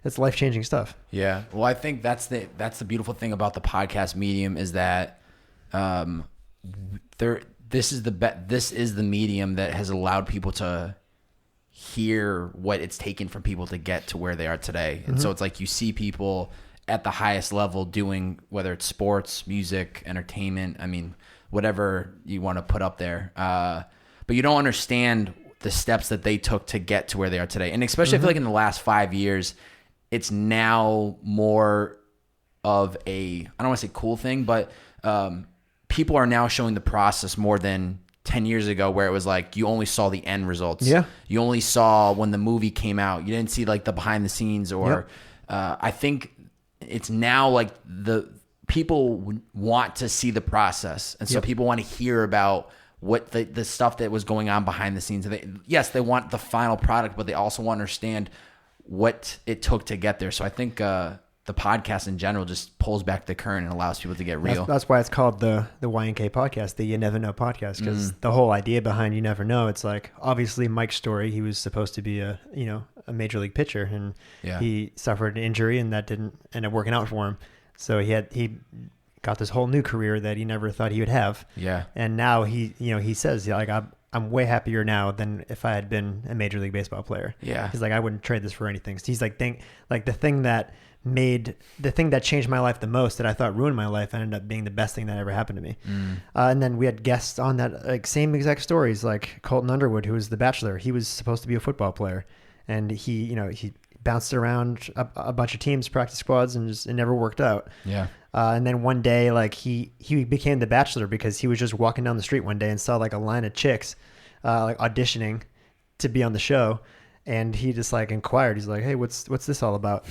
it's life-changing stuff. Yeah. Well, I think that's the beautiful thing about the podcast medium is that, this is the medium that has allowed people to hear what it's taken from people to get to where they are today. And so it's like you see people at the highest level doing, whether it's sports, music, entertainment, I mean, whatever you want to put up there. But you don't understand the steps that they took to get to where they are today. And especially I feel like in the last 5 years, it's now more of I don't want to say cool thing, but people are now showing the process more than 10 years ago, where it was like you only saw the end results. Yeah. You only saw when the movie came out. You didn't see like the behind the scenes or I think it's now like the people want to see the process. And so people want to hear about what the stuff that was going on behind the scenes. Yes, they want the final product, but they also want to understand what it took to get there. So I think the podcast in general just pulls back the curtain and allows people to get real. That's why it's called the YNK Podcast, the You Never Know Podcast, because the whole idea behind You Never Know, it's like, obviously Mike's story, he was supposed to be a major league pitcher, and he suffered an injury, and that didn't end up working out for him. So he got this whole new career that he never thought he would have. Yeah. And now he says, like, I'm way happier now than if I had been a Major League Baseball player. Yeah. He's like, I wouldn't trade this for anything. So he's like, the thing that changed my life the most, that I thought ruined my life, ended up being the best thing that ever happened to me. And then we had guests on that, like, same exact stories, like Colton Underwood, who was The Bachelor. He was supposed to be a football player, and he bounced around a bunch of teams, practice squads, and it never worked out. Yeah. And then one day, like, he became The Bachelor because he was just walking down the street one day and saw like a line of chicks like auditioning to be on the show, and he just like inquired. He's like, "Hey, what's this all about?"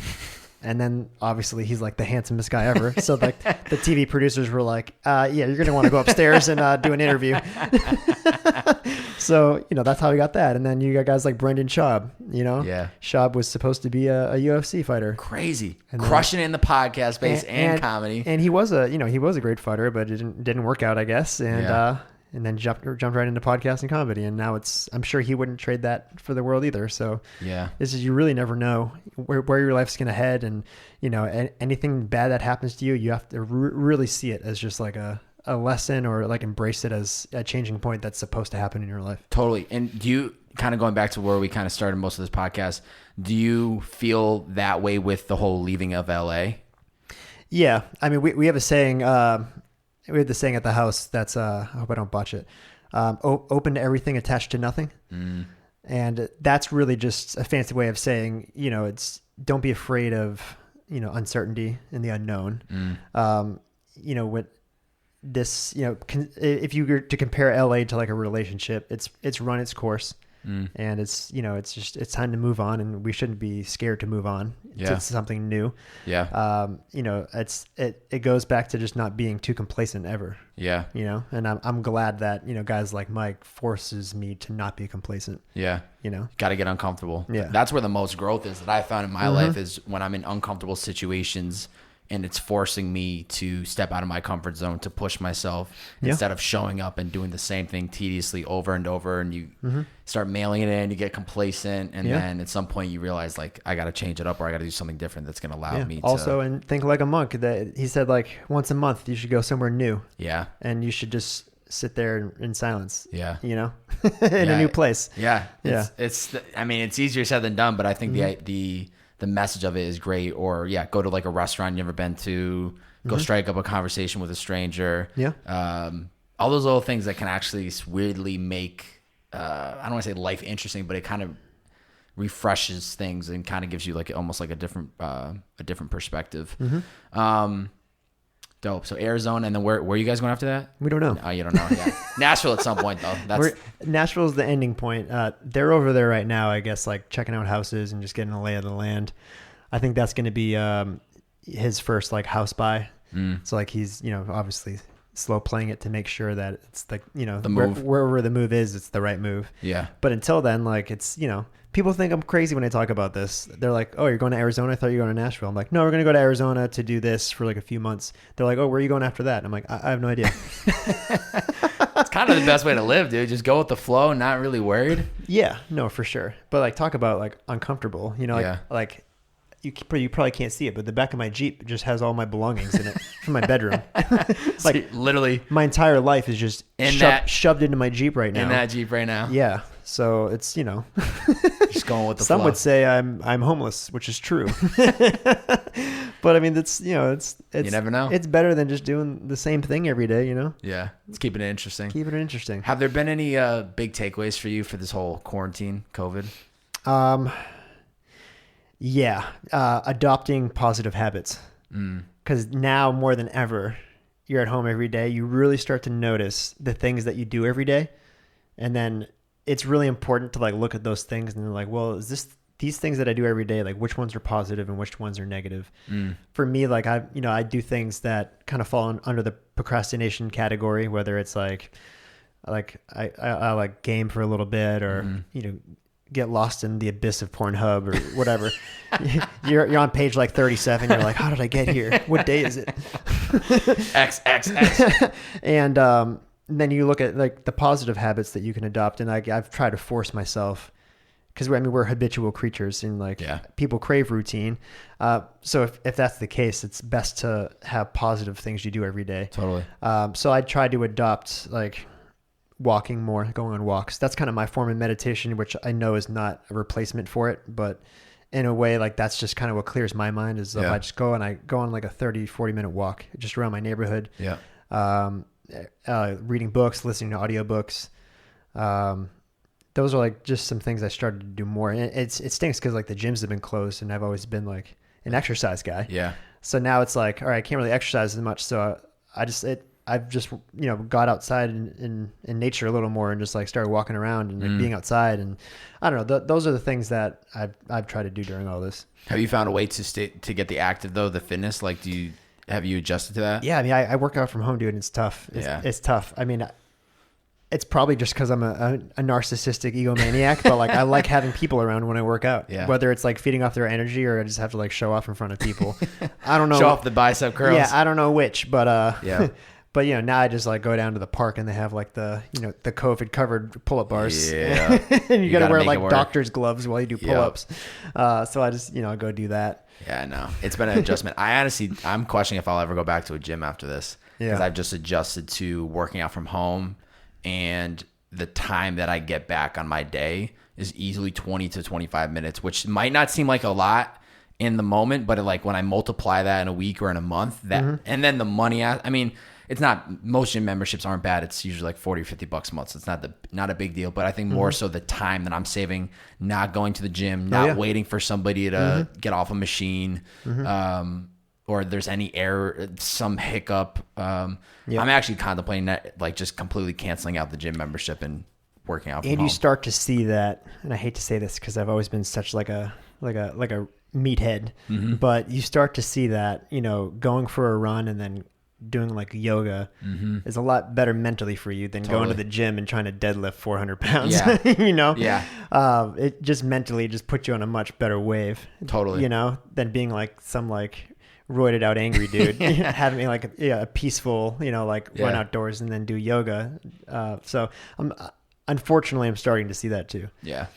And then obviously he's like the handsomest guy ever. So like the TV producers were like, yeah, you're going to want to go upstairs and do an interview. So, that's how we got that. And then you got guys like Brendan Schaub, Yeah. Schaub was supposed to be a UFC fighter. Crazy. And crushing it in the podcast space and comedy. And he was a great fighter, but it didn't work out, I guess. And then jumped right into podcast and comedy. And now I'm sure he wouldn't trade that for the world either. So you really never know where your life's going to head. And, anything bad that happens to you, you have to really see it as just like a lesson, or like embrace it as a changing point that's supposed to happen in your life. Totally. And do you, kind of going back to where we kind of started most of this podcast, do you feel that way with the whole leaving of LA? Yeah. I mean, we have a saying, we had the saying at the house that's, I hope I don't botch it, open to everything, attached to nothing. And that's really just a fancy way of saying, don't be afraid of, uncertainty and the unknown. With this, if you were to compare LA to like a relationship, it's run its course. And it's time to move on, and we shouldn't be scared to move on to something new. Yeah. It goes back to just not being too complacent ever. Yeah. And I'm glad that, guys like Mike forces me to not be complacent. Yeah. Got to get uncomfortable. Yeah. That's where the most growth is that I found in my life, is when I'm in uncomfortable situations, and it's forcing me to step out of my comfort zone, to push myself instead of showing up and doing the same thing tediously over and over. And you start mailing it in, you get complacent. And then at some point you realize, like, I got to change it up, or I got to do something different that's going to allow me to. Also, and think like a monk. That he said, like, once a month you should go somewhere new. Yeah. And you should just sit there in silence. Yeah. In a new place. Yeah. It's easier said than done, but I think the message of it is great. Or go to like a restaurant you've never been to, go strike up a conversation with a stranger. Yeah. All those little things that can actually weirdly make, I don't want to say life interesting, but it kind of refreshes things and kind of gives you like almost like a different perspective. Dope. So Arizona, and then where are you guys going after that? We don't know. Oh, you don't know. Yeah. Nashville at some point though. Nashville's the ending point. They're over there right now, I guess, like checking out houses and just getting a lay of the land. I think that's going to be his first like house buy. So like he's, obviously slow playing it to make sure that it's like, the move. Wherever the move is, it's the right move. Yeah. But until then, like it's, people think I'm crazy when I talk about this. They're like, "Oh, you're going to Arizona? I thought you were going to Nashville." I'm like, "No, we're going to go to Arizona to do this for like a few months." They're like, "Oh, where are you going after that?" And I'm like, I have no idea. It's kind of the best way to live, dude. Just go with the flow, not really worried. Yeah, no, for sure. But like, talk about like uncomfortable. Like you probably can't see it, but the back of my Jeep just has all my belongings in it from my bedroom. Like literally, my entire life is just shoved into my Jeep right now. In that Jeep right now. Yeah. So it's, just going with the some flow. Would say I'm homeless, which is true. But I mean, it's you never know. It's better than just doing the same thing every day, Yeah. It's keeping it interesting. Have there been any big takeaways for you for this whole quarantine, COVID? Yeah. Adopting positive habits. Because now more than ever, you're at home every day. You really start to notice the things that you do every day. And then it's really important to like look at those things and they're like, well, is these things that I do every day, like which ones are positive and which ones are negative? For me, like I do things that kind of fall under the procrastination category, whether it's like I like game for a little bit, or get lost in the abyss of Pornhub or whatever. You're on page like 37. You're like, how did I get here? What day is it? X. And then you look at like the positive habits that you can adopt. And I've tried to force myself, because we're habitual creatures, and like people crave routine. So if that's the case, it's best to have positive things you do every day. Totally. So I tried to adopt like walking more, going on walks. That's kind of my form of meditation, which I know is not a replacement for it, but in a way, like that's just kind of what clears my mind is if I just go on like a 30-40 minute walk just around my neighborhood. Reading books, listening to audiobooks. Those are like just some things I started to do more. And it stinks because like the gyms have been closed, and I've always been like an exercise guy. Yeah. So now it's like, all right, I can't really exercise as much. So I've just got outside in nature a little more, and just like started walking around and like being outside. And I don't know, those are the things that I've tried to do during all this. Have you found a way to get the active though, the fitness? Like, have you adjusted to that? Yeah. I mean, I work out from home, dude, and it's tough. It's tough. I mean, it's probably just because I'm a narcissistic egomaniac, but like I like having people around when I work out. Yeah. Whether it's like feeding off their energy, or I just have to like show off in front of people. I don't know. Show off the bicep curls. Yeah, I don't know which, but But now I just like go down to the park, and they have like the the COVID covered pull-up bars. Yeah. And you got to wear like doctor's gloves while you do pull-ups. So I just go do that. Yeah, no, it's been an adjustment. I'm questioning if I'll ever go back to a gym after this, because I've just adjusted to working out from home. And the time that I get back on my day is easily 20 to 25 minutes, which might not seem like a lot in the moment, but like when I multiply that in a week or in a month, and then the money, I mean, it's not, most gym memberships aren't bad. It's usually like $40 or $50 a month. So it's not a big deal, but I think more so the time that I'm saving, not going to the gym, not waiting for somebody to get off a machine, or there's any error, some hiccup. I'm actually contemplating that, like just completely canceling out the gym membership and working out from home. You start to see that, and I hate to say this because I've always been such like a meathead, but you start to see that, going for a run and then doing like yoga is a lot better mentally for you than going to the gym and trying to deadlift 400 pounds. It just mentally just puts you on a much better wave. Totally. Than being like some like roided out angry dude having like a peaceful run outdoors and then do yoga. So unfortunately I'm starting to see that too. Yeah.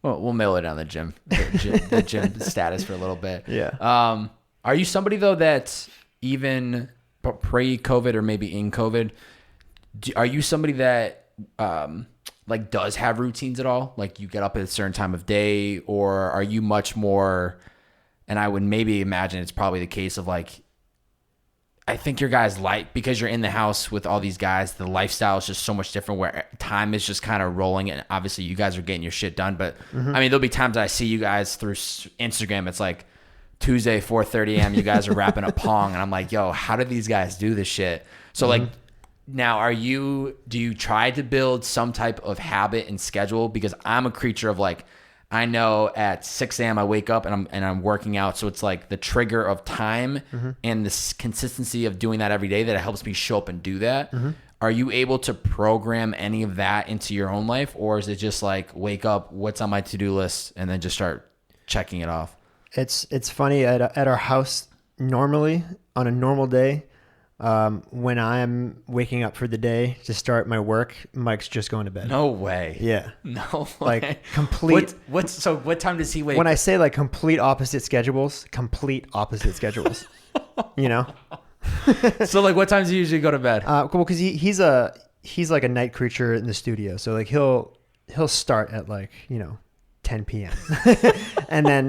Well, we'll mail it down the gym status for a little bit. Yeah. Are you somebody though that even pre-COVID or maybe in COVID, are you somebody that like does have routines at all? Like you get up at a certain time of day, or are you much more? And I would maybe imagine it's probably the case of like, I think your guys because you're in the house with all these guys, the lifestyle is just so much different where time is just kind of rolling, and obviously you guys are getting your shit done. But I mean, there'll be times that I see you guys through Instagram. It's like Tuesday, 4:30 a.m. You guys are wrapping up Pong, and I'm like, yo, how did these guys do this shit? So like, now do you try to build some type of habit and schedule? Because I'm a creature of like, I know at 6 a.m. I wake up and I'm working out. So it's like the trigger of time and this consistency of doing that every day that it helps me show up and do that. Are you able to program any of that into your own life? Or is it just like wake up, what's on my to-do list, and then just start checking it off? It's funny at our house normally on a normal day, when I'm waking up for the day to start my work, Mike's just going to bed. No way. Yeah. No way. Like complete. So what time does he wake? When I say like complete opposite schedules. So like what times do you usually go to bed? Cool. Cause he's like a night creature in the studio. So like he'll start at like, 10 PM and then,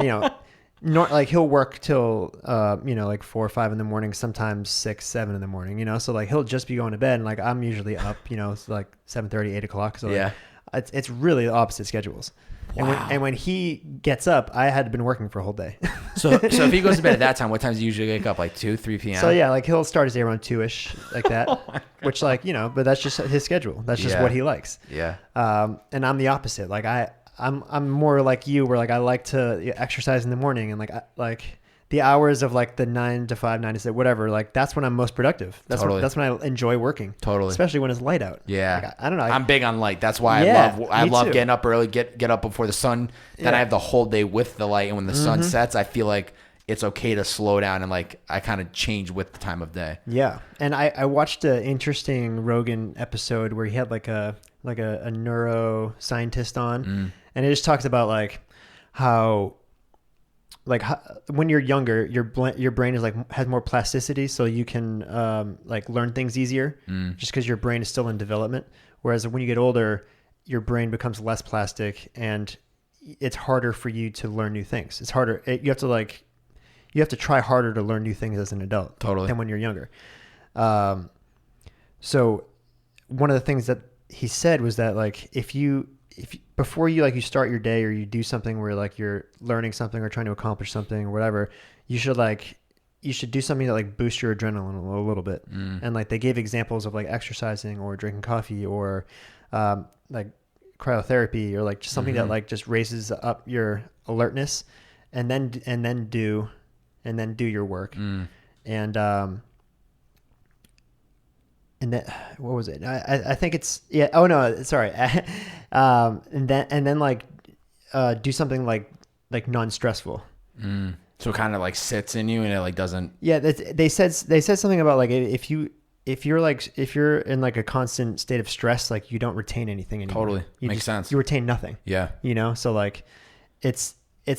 like he'll work till like 4 or 5 in the morning, sometimes 6, 7 in the morning, so like he'll just be going to bed, and like I'm usually up, it's like 7:30, 8 o'clock. So like, it's really the opposite schedules. Wow. And when he gets up, I had been working for a whole day. So if he goes to bed at that time, what time do you usually wake up? Like 2, 3 p.m.? So yeah, like he'll start his day around 2-ish, like that. Which like, but that's just his schedule. That's just what he likes. Yeah. And I'm the opposite. Like I'm more like you, where like I like to exercise in the morning, and like the hours of like the 9 to 5, 9 to 6, whatever, like that's when I'm most productive. That's when I enjoy working. Totally. Especially when it's light out. Yeah. Like, I don't know. I'm big on light. That's why I love getting up early, get up before the sun. Then I have the whole day with the light. And when the sun sets, I feel like it's okay to slow down and like I kind of change with the time of day. Yeah. And I watched an interesting Rogan episode where he had like a neuroscientist on, and it just talks about like how when you're younger, your brain is like has more plasticity, so you can like learn things easier, just because your brain is still in development. Whereas when you get older, your brain becomes less plastic, and it's harder for you to learn new things. It's harder. You have to try harder to learn new things as an adult, than when you're younger. So one of the things that he said was that like if before you start your day or you do something where like you're learning something or trying to accomplish something or whatever, you should do something that like boosts your adrenaline a little bit. And like they gave examples of like exercising or drinking coffee or like cryotherapy or like just something that like just raises up your alertness, and then do your work. And that, what was it? I think it's, yeah. Oh no, sorry. And then like, do something like non-stressful. So it kind of like sits in you and it like doesn't. Yeah. They said something about like, if you're in like a constant state of stress, like you don't retain anything anymore. Totally. Makes sense. You retain nothing. Yeah. So like it's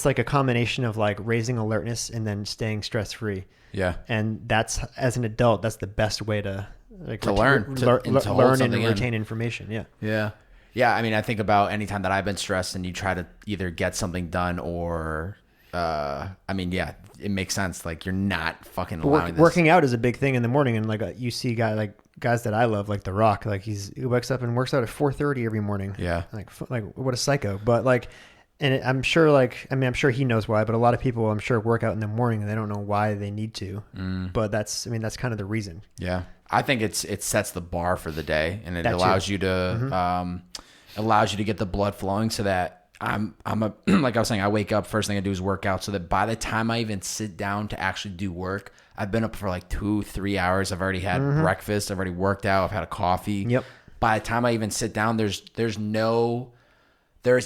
like a combination of like raising alertness and then staying stress free. Yeah. And that's, as an adult, that's the best way to like learn and retain information. Yeah. Yeah. Yeah. I mean, I think about any time that I've been stressed and you try to either get something done or, I mean, yeah, it makes sense. Like you're not fucking allowing this. Working out is a big thing in the morning. And like you see guys that I love, like The Rock, like he wakes up and works out at 4:30 every morning. Yeah. Like what a psycho. But like, and I'm sure he knows why, but a lot of people I'm sure work out in the morning and they don't know why they need to. But that's kind of the reason. Yeah. I think it sets the bar for the day, and it allows you to get the blood flowing so that like I was saying, I wake up, first thing I do is work out, so that by the time I even sit down to actually do work, I've been up for like 2-3 hours. I've already had breakfast. I've already worked out. I've had a coffee. Yep. By the time I even sit down, there's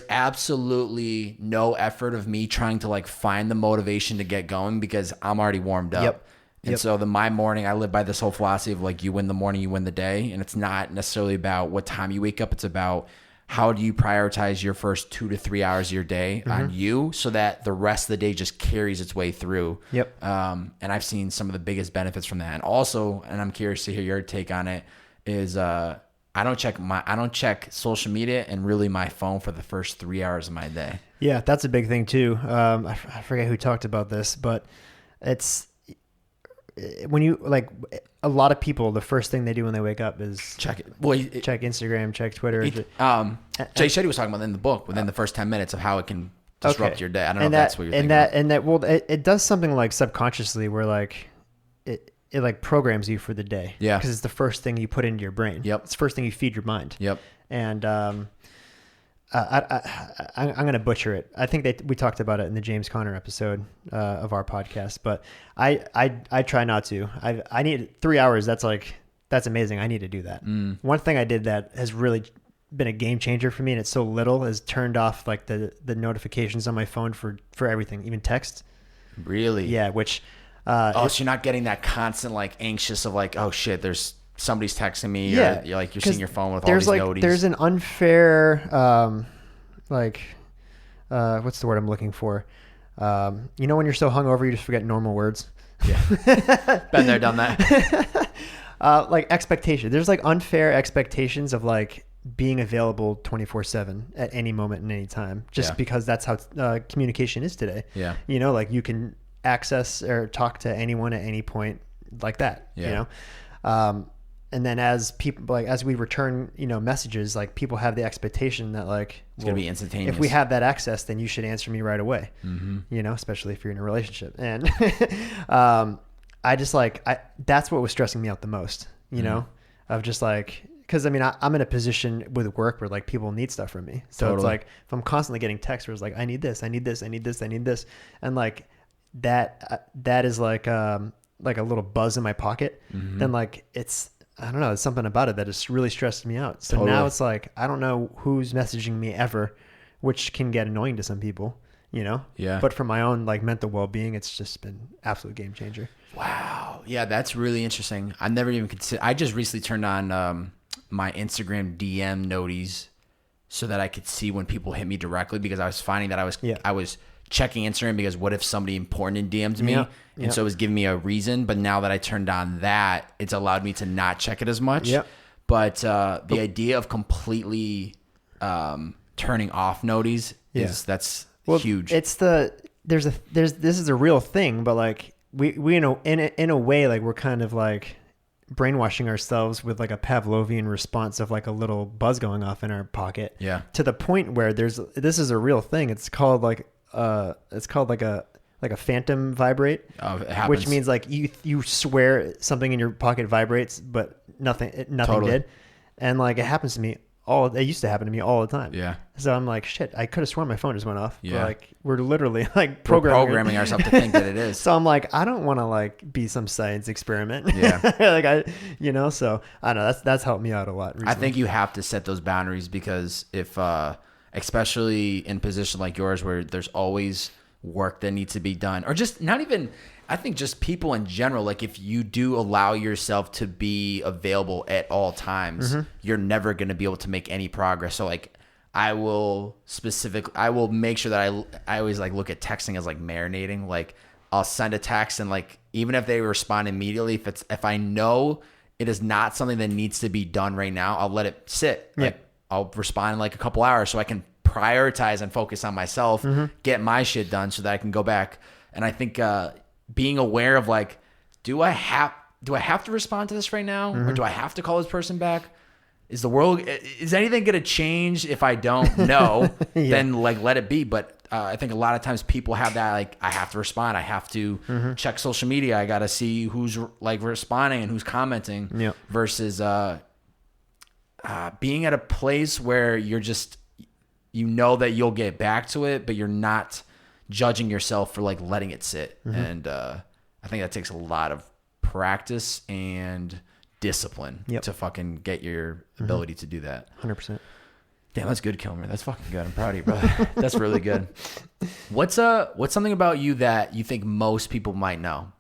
absolutely no effort of me trying to like find the motivation to get going because I'm already warmed up. Yep. And so my morning, I live by this whole philosophy of like, you win the morning, you win the day. And it's not necessarily about what time you wake up. It's about how do you prioritize your first 2 to 3 hours of your day on you so that the rest of the day just carries its way through. Yep. And I've seen some of the biggest benefits from that. And also, and I'm curious to hear your take on it, is I don't check social media and really my phone for the first 3 hours of my day. Yeah, that's a big thing too. I forget who talked about this, but it's when you like a lot of people, the first thing they do when they wake up is check it. Well, check Instagram, check Twitter. Jay Shetty was talking about in the book within the first 10 minutes of how it can disrupt your day. I don't know if that's what you're thinking. Well, it does something like subconsciously where like it like programs you for the day. Yeah. Because it's the first thing you put into your brain. Yep. It's the first thing you feed your mind. Yep. And I'm going to butcher it. I think we talked about it in the James Conner episode of our podcast, but I try not to. I need 3 hours. That's amazing. I need to do that. One thing I did that has really been a game changer for me, and it's so little, is turned off like the notifications on my phone for everything, even text. Really? Yeah. Which, so you're not getting that constant like anxious of like, oh shit, there's somebody's texting me. Yeah, or you're seeing your phone with all these noties. There's an unfair, what's the word I'm looking for? When you're so hungover, you just forget normal words. Yeah. Been there, done that. Like expectation. There's like unfair expectations of like being available 24/7 at any moment and any time, just because that's how communication is today. Yeah. Like you can access or talk to anyone at any point like that. Yeah. And then as people as we return, messages, like people have the expectation that like it's gonna be instantaneous. If we have that access, then you should answer me right away. Especially if you're in a relationship. And I just that's what was stressing me out the most. Of just like, because I'm in a position with work where like people need stuff from me. So It's like if I'm constantly getting texts where it's like I need this, I need this, I need this, I need this, and like that is like a little buzz in my pocket, then like I don't know, it's something about it that just really stressed me out. So now it's like, I don't know who's messaging me ever, which can get annoying to some people, you know? Yeah. But for my own like mental well-being, it's just been absolute game changer. Wow. Yeah, that's really interesting. I never even considered. I just recently turned on my Instagram DM noties so that I could see when people hit me directly, because I was finding that I was checking Instagram because what if somebody important DM'd me? And so it was giving me a reason. But now that I turned on that, it's allowed me to not check it as much. Yep. But the idea of completely turning off noties that's huge. This is a real thing, but like we in a way, like we're kind of like brainwashing ourselves with like a Pavlovian response of like a little buzz going off in our pocket. Yeah. To the point where this is a real thing. It's called like a phantom vibrate, which means like you swear something in your pocket vibrates, but nothing did. And like it happens to me it used to happen to me all the time. Yeah. So I'm like, shit, I could have sworn my phone just went off. Yeah. But like we're literally like programming ourselves to think that it is. So I'm like, I don't want to like be some science experiment. Yeah. Like so I don't know, that's helped me out a lot recently. I think you have to set those boundaries, because if especially in a position like yours where there's always work that needs to be done, or just not even, I think just people in general, like if you do allow yourself to be available at all times, you're never going to be able to make any progress. So like I will make sure that I always like look at texting as like marinating. Like I'll send a text, and like even if they respond immediately, if I know it is not something that needs to be done right now, I'll let it sit. Like I'll respond in like a couple hours so I can prioritize and focus on myself, get my shit done so that I can go back. And I think being aware of like, do I have to respond to this right now? Or do I have to call this person back? Is anything going to change if I don't know? Then like let it be. But I think a lot of times people have that, like, I have to respond. I have to check social media. I got to see who's like responding and who's commenting versus being at a place where you're just, that you'll get back to it, but you're not judging yourself for like letting it sit. And I think that takes a lot of practice and discipline to fucking get your ability to do that. 100%. Damn, that's good, Kilmer. That's fucking good. I'm proud of you, brother. That's really good. What's something about you that you think most people might know?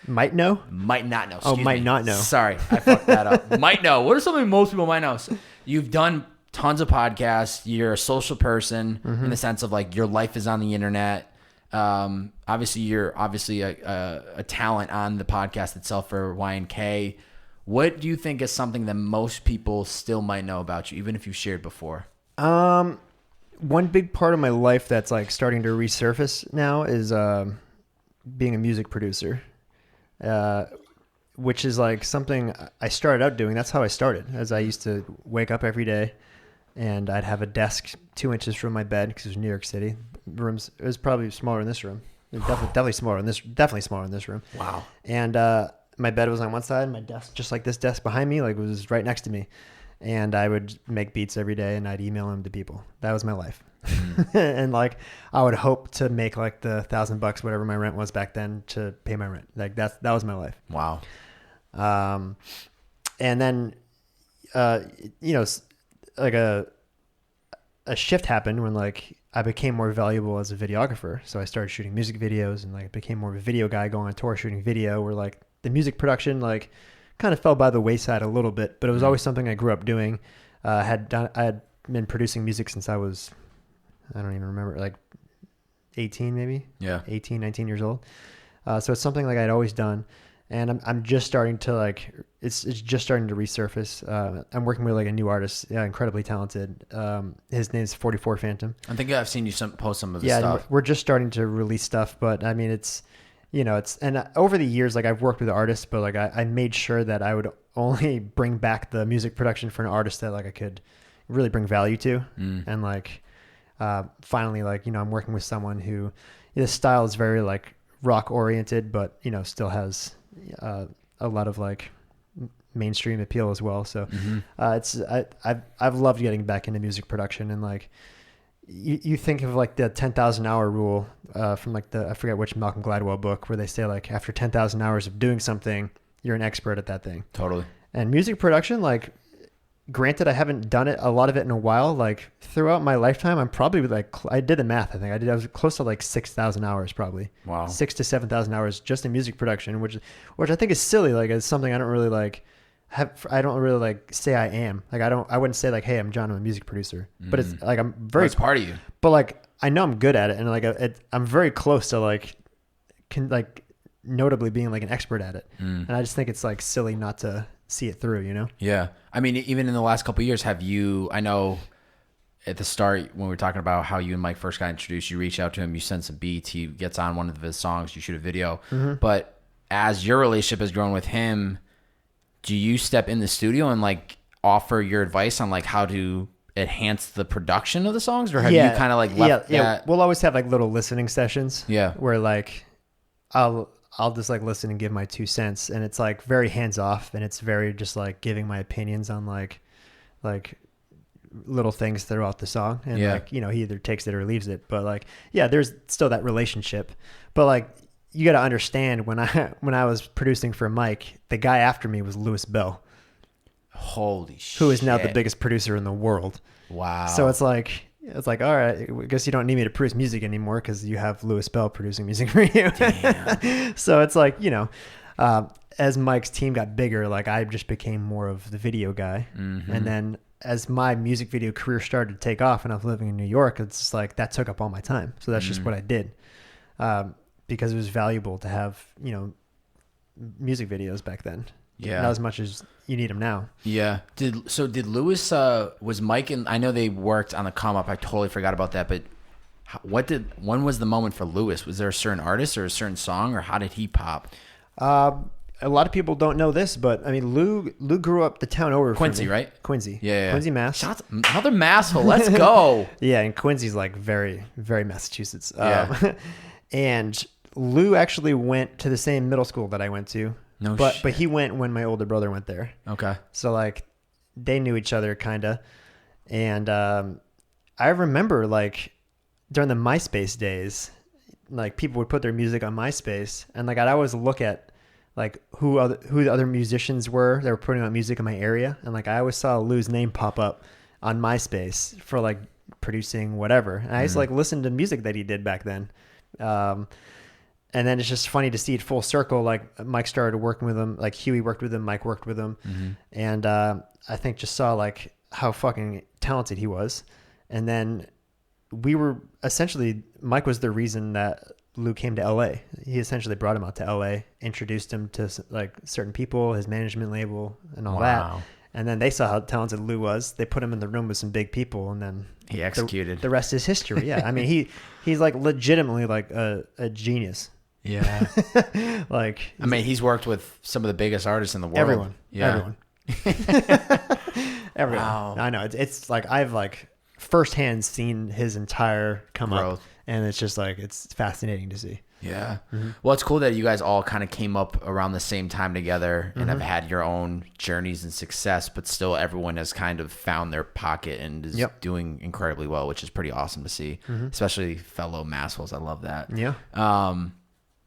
Might know? Might not know. Not know. Sorry, I fucked that up. Might know. What is something most people might know? So you've done tons of podcasts. You're a social person in the sense of like your life is on the internet. Obviously, you're a talent on the podcast itself for YNK. What do you think is something that most people still might know about you, even if you shared before? One big part of my life that's like starting to resurface now is being a music producer, which is like something I started out doing. That's how I started, as I used to wake up every day and I'd have a desk 2 inches from my bed because it was New York City. It was probably smaller in this room. Definitely smaller in this room. Wow. And my bed was on one side, and my desk, just like this desk behind me, like was right next to me. And I would make beats every day, and I'd email them to people. That was my life. And like I would hope to make like the $1,000, whatever my rent was back then, to pay my rent. Like that was my life. Wow. And then like a shift happened when like I became more valuable as a videographer. So I started shooting music videos and like became more of a video guy, going on tour shooting video, where like the music production like kind of fell by the wayside a little bit, but it was always something I grew up doing. I had been producing music since I was, I don't even remember, like 18 maybe. Yeah. 18, 19 years old. So it's something like I'd always done. And I'm just starting to like, it's just starting to resurface. I'm working with like a new artist, incredibly talented. His name's 44 Phantom. I think I've seen you post some of his stuff. Yeah, we're just starting to release stuff, but I mean, and over the years, like I've worked with artists, but like I made sure that I would only bring back the music production for an artist that like I could really bring value to. And like, finally, like, I'm working with someone who, the style is very like rock oriented, but still has a lot of like mainstream appeal as well. So I've loved getting back into music production, and like you think of like the 10,000 hour rule from like I forget which Malcolm Gladwell book, where they say like after 10,000 hours of doing something, you're an expert at that thing. Totally. And music production, like, granted, I haven't done a lot of it in a while. Like throughout my lifetime, I'm probably like, I did the math. I was close to like 6,000 hours probably. Wow. 6,000 to 7,000 hours just in music production, which I think is silly. Like it's something I don't really like. I don't really like say I am. Like I wouldn't say like, hey, I'm John, I'm a music producer. But it's like I'm very. It's part of you. But like I know I'm good at it, and like I'm very close to like, notably being like an expert at it. And I just think it's like silly not to see it through, you know? Yeah. I mean, even in the last couple of years, I know at the start when we were talking about how you and Mike first got introduced, you reach out to him, you send some beats, he gets on one of his songs, you shoot a video. But as your relationship has grown with him, do you step in the studio and like offer your advice on like how to enhance the production of the songs, or have you kind of like left that? We'll always have like little listening sessions. Yeah. Where like I'll just like listen and give my 2 cents, and it's like very hands off, and it's very just like giving my opinions on like little things throughout the song, and like, you know, he either takes it or leaves it, but like, yeah, there's still that relationship. But like, you got to understand, when I was producing for Mike, the guy after me was Louis Bell. Holy shit. Who is now the biggest producer in the world. Wow. So it's like, all right, I guess you don't need me to produce music anymore because you have Louis Bell producing music for you. So it's like, you know, as Mike's team got bigger, like I just became more of the video guy. And then as my music video career started to take off and I was living in New York, it's just like that took up all my time. So that's just what I did, because it was valuable to have, you know, music videos back then. Yeah. Not as much as you need them now. Yeah. Did Louis, was Mike, and I know they worked on the come up. I totally forgot about that. But when was the moment for Louis? Was there a certain artist or a certain song, or how did he pop? A lot of people don't know this, but I mean, Lou grew up the town over. Quincy, right? Quincy. Yeah. Quincy, Mass. Another Masshole. Let's go. Yeah. And Quincy's like very, very Massachusetts. Yeah. And Lou actually went to the same middle school that I went to. But he went when my older brother went there. Okay. So like they knew each other kind of. And I remember like during the MySpace days, like people would put their music on MySpace, and like I'd always look at like who the other musicians were that were putting out music in my area, and like I always saw Lou's name pop up on MySpace for like producing whatever. And I used to like listen to music that he did back then. And then it's just funny to see it full circle. Like Mike started working with him, like Huey worked with him, Mike worked with him. And I think just saw like how fucking talented he was. And then we were essentially, Mike was the reason that Lou came to LA. He essentially brought him out to LA, introduced him to like certain people, his management label and all that. And then they saw how talented Lou was. They put him in the room with some big people, and then he executed. The rest is history. Yeah. I mean, he's like legitimately like a genius. Yeah. Like, I mean, he's worked with some of the biggest artists in the world. Everyone. Wow. I know. It's like I've like firsthand seen his entire come growth. Up, and it's just like it's fascinating to see. Yeah. Well, it's cool that you guys all kind of came up around the same time together and have had your own journeys and success, but still everyone has kind of found their pocket and is doing incredibly well, which is pretty awesome to see, especially fellow Massholes. I love that. Yeah.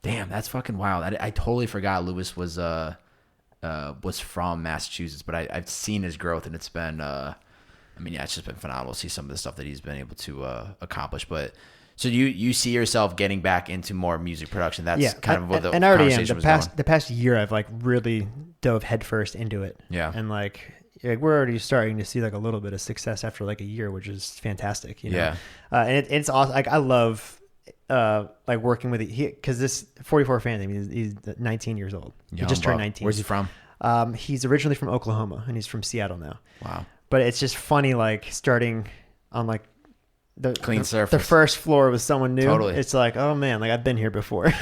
Damn, that's fucking wild. I totally forgot Louis was from Massachusetts, but I've seen his growth, and it's been, it's just been phenomenal to see some of the stuff that he's been able to accomplish. But so you see yourself getting back into more music production? That's kind of what the conversation was going. The past year, I've like really dove headfirst into it. Yeah, and like we're already starting to see like a little bit of success after like a year, which is fantastic. You know? Yeah, and it's awesome. Like I love. Like working with because this 44 fan, he's 19 years old. He just turned 19. Where's he from? He's originally from Oklahoma, and he's from Seattle now. Wow. But it's just funny, like starting on like the clean surface. The first floor with someone new. Totally. It's like, oh man, like I've been here before.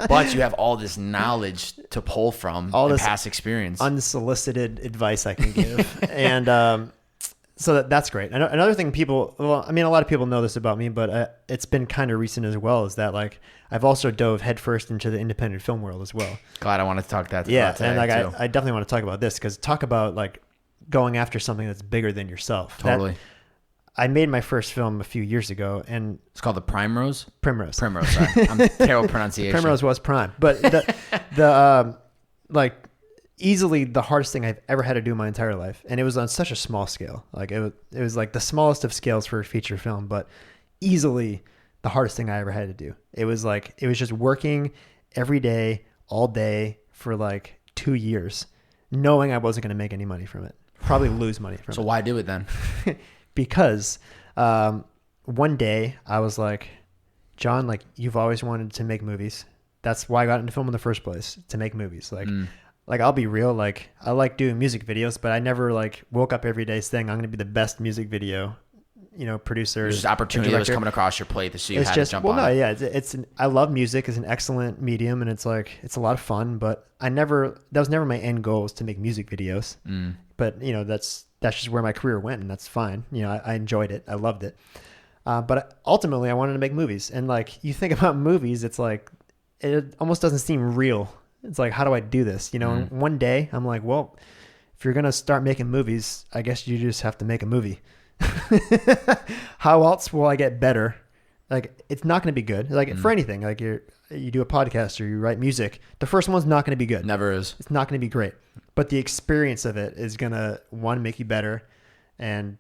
But you have all this knowledge to pull from, all this past experience, unsolicited advice I can give, and so that's great. Another thing a lot of people know this about me, but it's been kind of recent as well, is that like I've also dove headfirst into the independent film world as well. Glad I wanted to talk about that. Yeah, and like I definitely want to talk about this, because talk about like going after something that's bigger than yourself. Totally. I made my first film a few years ago, and It's called the Primrose. Primrose. Sorry, I'm terrible pronunciation. Primrose was prime, but the like easily the hardest thing I've ever had to do in my entire life, and it was on such a small scale. Like it was like the smallest of scales for a feature film, but easily the hardest thing I ever had to do. It was just working every day, all day for like 2 years, knowing I wasn't going to make any money from it. Probably lose money from it. So why do it then? Because one day I was like, John, like, you've always wanted to make movies. That's why I got into film in the first place, to make movies. Like I'll be real, like I like doing music videos, but I never like woke up every day saying I'm going to be the best music video, producer. There's just opportunity that was coming across your plate that you had to jump on. Well, no, yeah, I love music. It's an excellent medium, and it's a lot of fun. But that was never my end goal, was to make music videos. But that's just where my career went, and that's fine. I enjoyed it, I loved it. But ultimately, I wanted to make movies, and like you think about movies, it's like it almost doesn't seem real. It's like, how do I do this? And one day I'm like, well, if you're gonna start making movies, I guess you just have to make a movie. How else will I get better? Like, it's not going to be good. Like for anything, like you do a podcast or you write music, the first one's not going to be good. Never is. It's not going to be great, but the experience of it is going to, one, make you better. And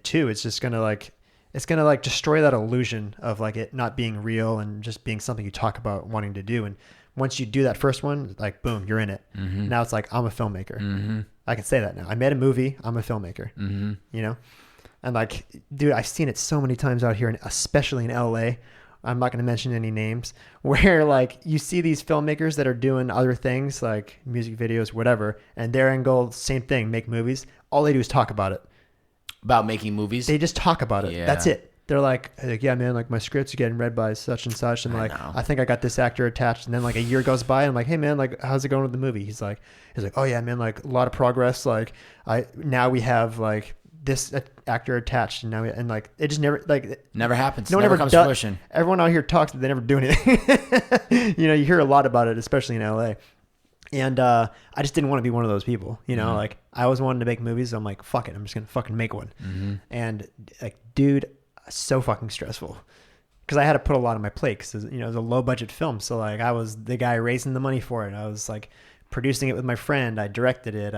two, it's just going to destroy that illusion of like it not being real and just being something you talk about wanting to do. And once you do that first one, like, boom, you're in it. Now it's like, I'm a filmmaker. I can say that now. I made a movie. I'm a filmmaker, And like, dude, I've seen it so many times out here, and especially in LA. I'm not going to mention any names, where like you see these filmmakers that are doing other things like music videos, whatever, and their end goal, same thing, make movies. All they do is talk about it. About making movies? They just talk about it. Yeah. That's it. They're like, yeah, man, like my script's getting read by such and such, and like I think I got this actor attached, and then like a year goes by, and I'm like, hey man, like how's it going with the movie? He's like, oh yeah, man, like a lot of progress. Like now we have like this actor attached, and now like it just never happens. No one never ever comes to fruition. Everyone out here talks, but they never do anything. You hear a lot about it, especially in LA. And I just didn't want to be one of those people. Like I always wanted to make movies. So I'm like, fuck it, I'm just gonna fucking make one. And like, dude, so fucking stressful, because I had to put a lot on my plate, because it was a low budget film. So like I was the guy raising the money for it. I was like producing it with my friend. I directed it.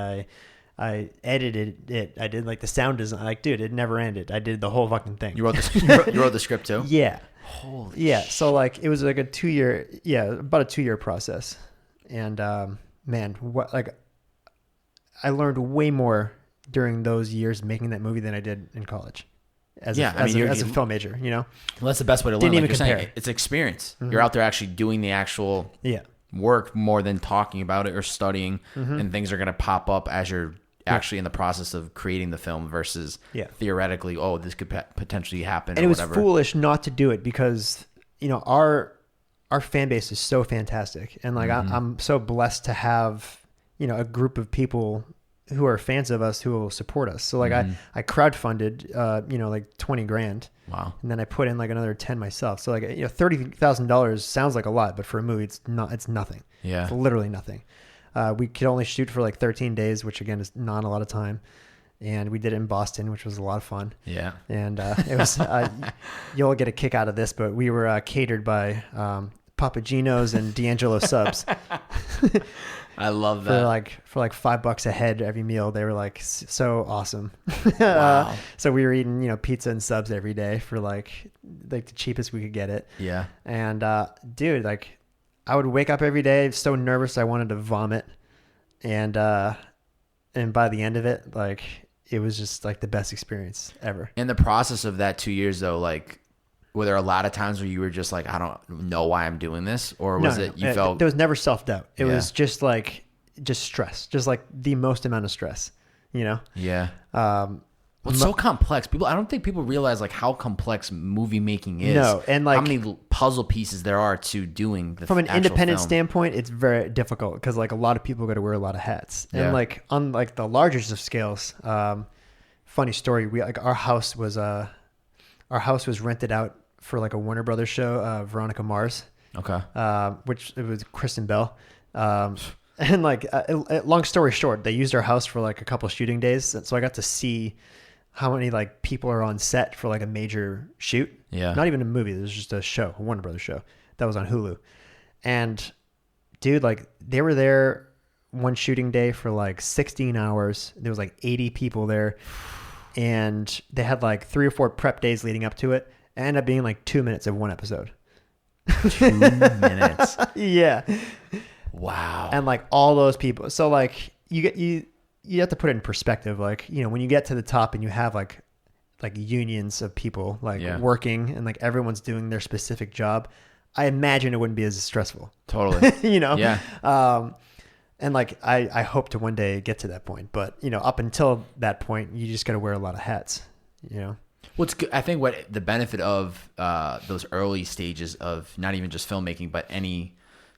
I edited it. I did like the sound design. Like, dude, it never ended. I did the whole fucking thing. You wrote the script too? Yeah. Holy yeah. So like it was like about a 2 year process. And man, I learned way more during those years making that movie than I did in college. As a film major, Well, that's the best way to learn. Didn't even you're compare. saying, it's experience. You're out there actually doing the actual work more than talking about it or studying, and things are going to pop up as you're actually in the process of creating the film versus theoretically, oh, this could potentially happen. And it was foolish not to do it, because our fan base is so fantastic, and like I'm so blessed to have a group of people who are fans of us who will support us. So like I crowdfunded like $20,000. Wow. And then I put in like another 10 myself. So like $30,000 sounds like a lot, but for a movie it's nothing. Yeah. It's literally nothing. We could only shoot for like 13 days, which again is not a lot of time. And we did it in Boston, which was a lot of fun. Yeah. And it was you'll get a kick out of this, but we were catered by Papa Gino's and D'Angelo subs. I love that. For like $5 a head every meal. They were like so awesome. Wow. So we were eating, pizza and subs every day for like the cheapest we could get it. Yeah. And dude, like I would wake up every day so nervous I wanted to vomit. And by the end of it, like it was just like the best experience ever. In the process of that 2 years though, like were there a lot of times where you were just like, I don't know why I'm doing this? Or was you felt... There was never self-doubt. It was just stress. Just like the most amount of stress, Yeah. Well, it's so complex. I don't think people realize like how complex movie making is. No, and like how many puzzle pieces there are to doing the from an independent film. standpoint, it's very difficult because like a lot of people got to wear a lot of hats. Yeah. And like on like the largest of scales, funny story, our house was rented out for like a Warner Brothers show, Veronica Mars. Okay. Which it was Kristen Bell. And like long story short, they used our house for like a couple shooting days, so I got to see how many like people are on set for like a major shoot. Yeah. Not even a movie. There's just a show, a Warner Brothers show that was on Hulu. And dude, like they were there one shooting day for like 16 hours. There was like 80 people there, and they had like 3 or 4 prep days leading up to it. It ended up being like 2 minutes of one episode. 2 minutes. Yeah. Wow. And like all those people. So like you have to put it in perspective. Like, you know, when you get to the top and you have like unions of people like working and like everyone's doing their specific job, I imagine it wouldn't be as stressful. Totally. You know? Yeah. And like, I hope to one day get to that point, but you know, up until that point, you just got to wear a lot of hats, you know? What's good, I think what the benefit of those early stages of not even just filmmaking, but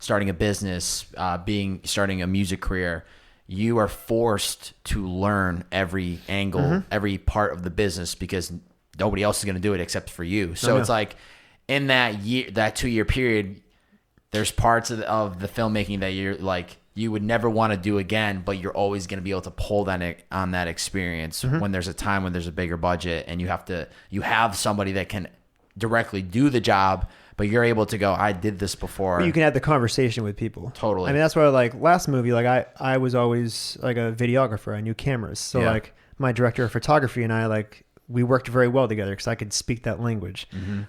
starting a business, starting a music career, you are forced to learn every angle, every part of the business because nobody else is going to do it except for you. So it's like in that 2-year period, there's parts of the filmmaking that you're like, you would never want to do again, but you're always going to be able to pull on that experience when there's a time when there's a bigger budget and you have somebody that can directly do the job, but you're able to go, I did this before. You can have the conversation with people. Totally. I mean, that's why like last movie, like I was always like a videographer. I knew cameras. So like my director of photography and I, like we worked very well together because I could speak that language.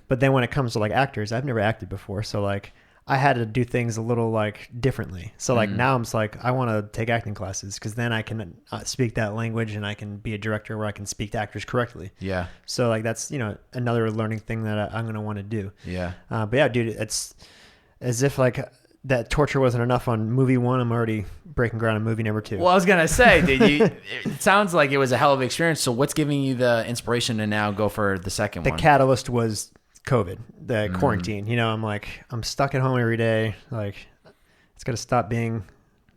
But then when it comes to like actors, I've never acted before. So like I had to do things a little like differently. So like now I'm just like, I want to take acting classes because then I can speak that language and I can be a director where I can speak to actors correctly. Yeah. So like that's, you know, another learning thing that I'm going to want to do. Yeah. But yeah, dude, it's as if like that torture wasn't enough on movie 1. I'm already breaking ground on movie number 2. Well, I was going to say, dude, it sounds like it was a hell of an experience. So what's giving you the inspiration to now go for the second one? The catalyst was COVID, the quarantine. You know, I'm like, I'm stuck at home every day. Like, it's got to stop being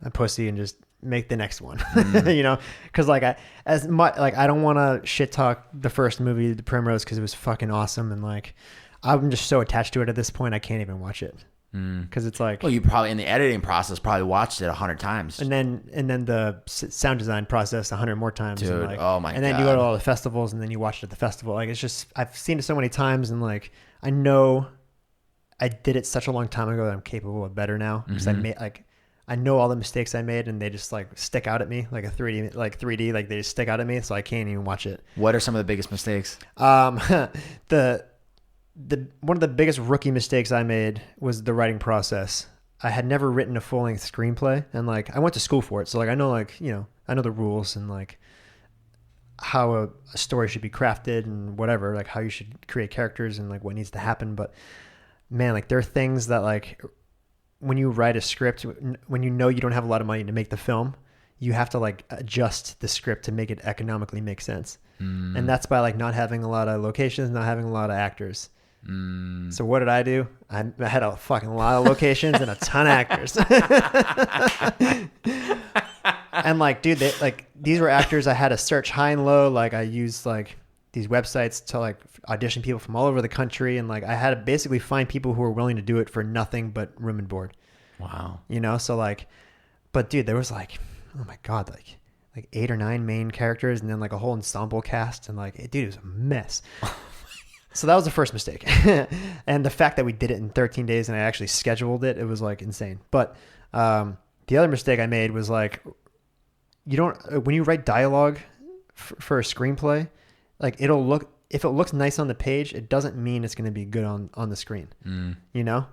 a pussy and just make the next one. You know, because like I don't want to shit talk the first movie, The Primrose, because it was fucking awesome, and like I'm just so attached to it at this point, I can't even watch it because it's like, well, you probably in the editing process probably watched it 100 times, and then the sound design process 100 more times. Dude, and like, oh my god! And then you go to all the festivals, and then you watch it at the festival. Like it's just, I've seen it so many times, and like I know I did it such a long time ago that I'm capable of better now because I know all the mistakes I made, and they just like stick out at me like a 3D, like they just stick out at me, so I can't even watch it. What are some of the biggest mistakes? One of the biggest rookie mistakes I made was the writing process. I had never written a full-length screenplay, and like I went to school for it, so like I know, like, you know, I know the rules and like how a story should be crafted and whatever, like how you should create characters and like what needs to happen. But man, like there are things that like when you write a script, when you know you don't have a lot of money to make the film, you have to like adjust the script to make it economically make sense. And that's by like not having a lot of locations, not having a lot of actors. So what did I do? I had a fucking lot of locations and a ton of actors. And like, dude, these were actors I had to search high and low. Like I used like these websites to like audition people from all over the country. And like, I had to basically find people who were willing to do it for nothing but room and board. Wow. You know? So like, but dude, there was like, oh my God, like 8 or 9 main characters and then like a whole ensemble cast. And like, dude, it was a mess. So that was the first mistake. And the fact that we did it in 13 days and I actually scheduled it, it was like insane. But the other mistake I made was like, when you write dialogue for a screenplay, like if it looks nice on the page, it doesn't mean it's going to be good on the screen, you know?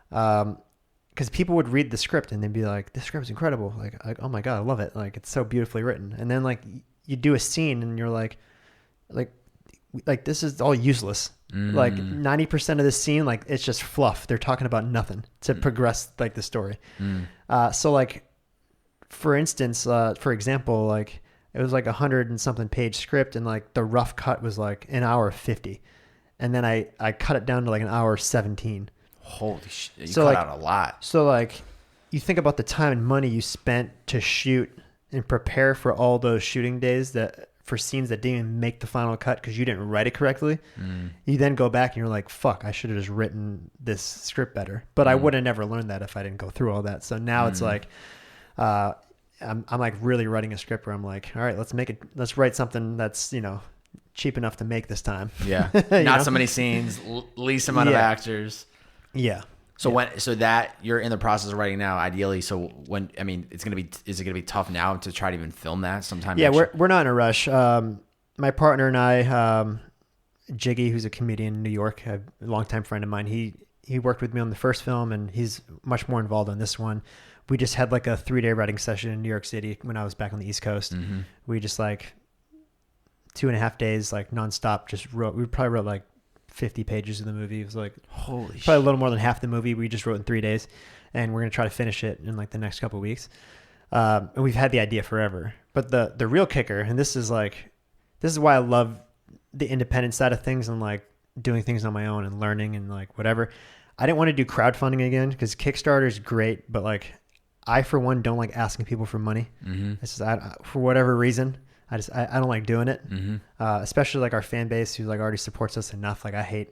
Because people would read the script and they'd be like, this script is incredible. Like, oh my God, I love it. Like, it's so beautifully written. And then like you do a scene and you're like this is all useless. Like 90% of the scene, like it's just fluff. They're talking about nothing to progress like the story. So like, for instance, for example, like it was like 100 and something page script, and like the rough cut was like an hour 50, and then I cut it down to like an hour 17. Holy shit! You cut out a lot. So like, you think about the time and money you spent to shoot and prepare for all those shooting days for scenes that didn't even make the final cut because you didn't write it correctly. You then go back and you're like, fuck, I should have just written this script better. But I would have never learned that if I didn't go through all that. So now it's like, I'm like really writing a script where I'm like, all right, let's write something that's, you know, cheap enough to make this time. Yeah. You Not know? so many scenes, least amount of actors. Yeah. So that you're in the process of writing now, ideally. So is it going to be tough now to try to even film that sometime? Yeah. We're not in a rush. My partner and I, Jiggy, who's a comedian in New York, a longtime friend of mine, he worked with me on the first film, and he's much more involved on this one. We just had like a 3-day writing session in New York City when I was back on the East Coast. Mm-hmm. We just like 2.5 days, like nonstop, we probably wrote like 50 pages of the movie. It was like probably a little more than half the movie we just wrote in 3 days, and we're going to try to finish it in like the next couple of weeks. And we've had the idea forever, but the real kicker, and this is why I love the independent side of things and like doing things on my own and learning and like whatever. I didn't want to do crowdfunding again because Kickstarter is great, but like I, for one, don't like asking people for money. Mm-hmm. It's just, for whatever reason, I don't like doing it. Mm-hmm. Especially like our fan base who like already supports us enough. Like I hate,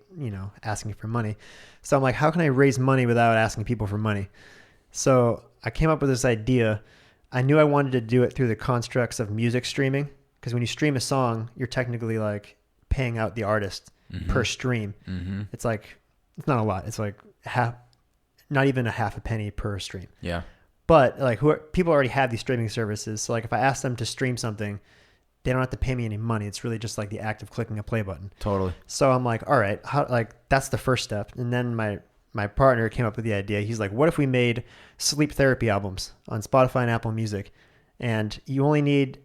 asking for money. So I'm like, how can I raise money without asking people for money? So I came up with this idea. I knew I wanted to do it through the constructs of music streaming. Because when you stream a song, you're technically like paying out the artist per stream. Mm-hmm. It's not a lot. It's like not even a half a penny per stream. Yeah. But like people already have these streaming services. So like if I ask them to stream something, they don't have to pay me any money. It's really just like the act of clicking a play button. Totally. So I'm like, all right, that's the first step. And then my partner came up with the idea. He's like, what if we made sleep therapy albums on Spotify and Apple Music, and you only need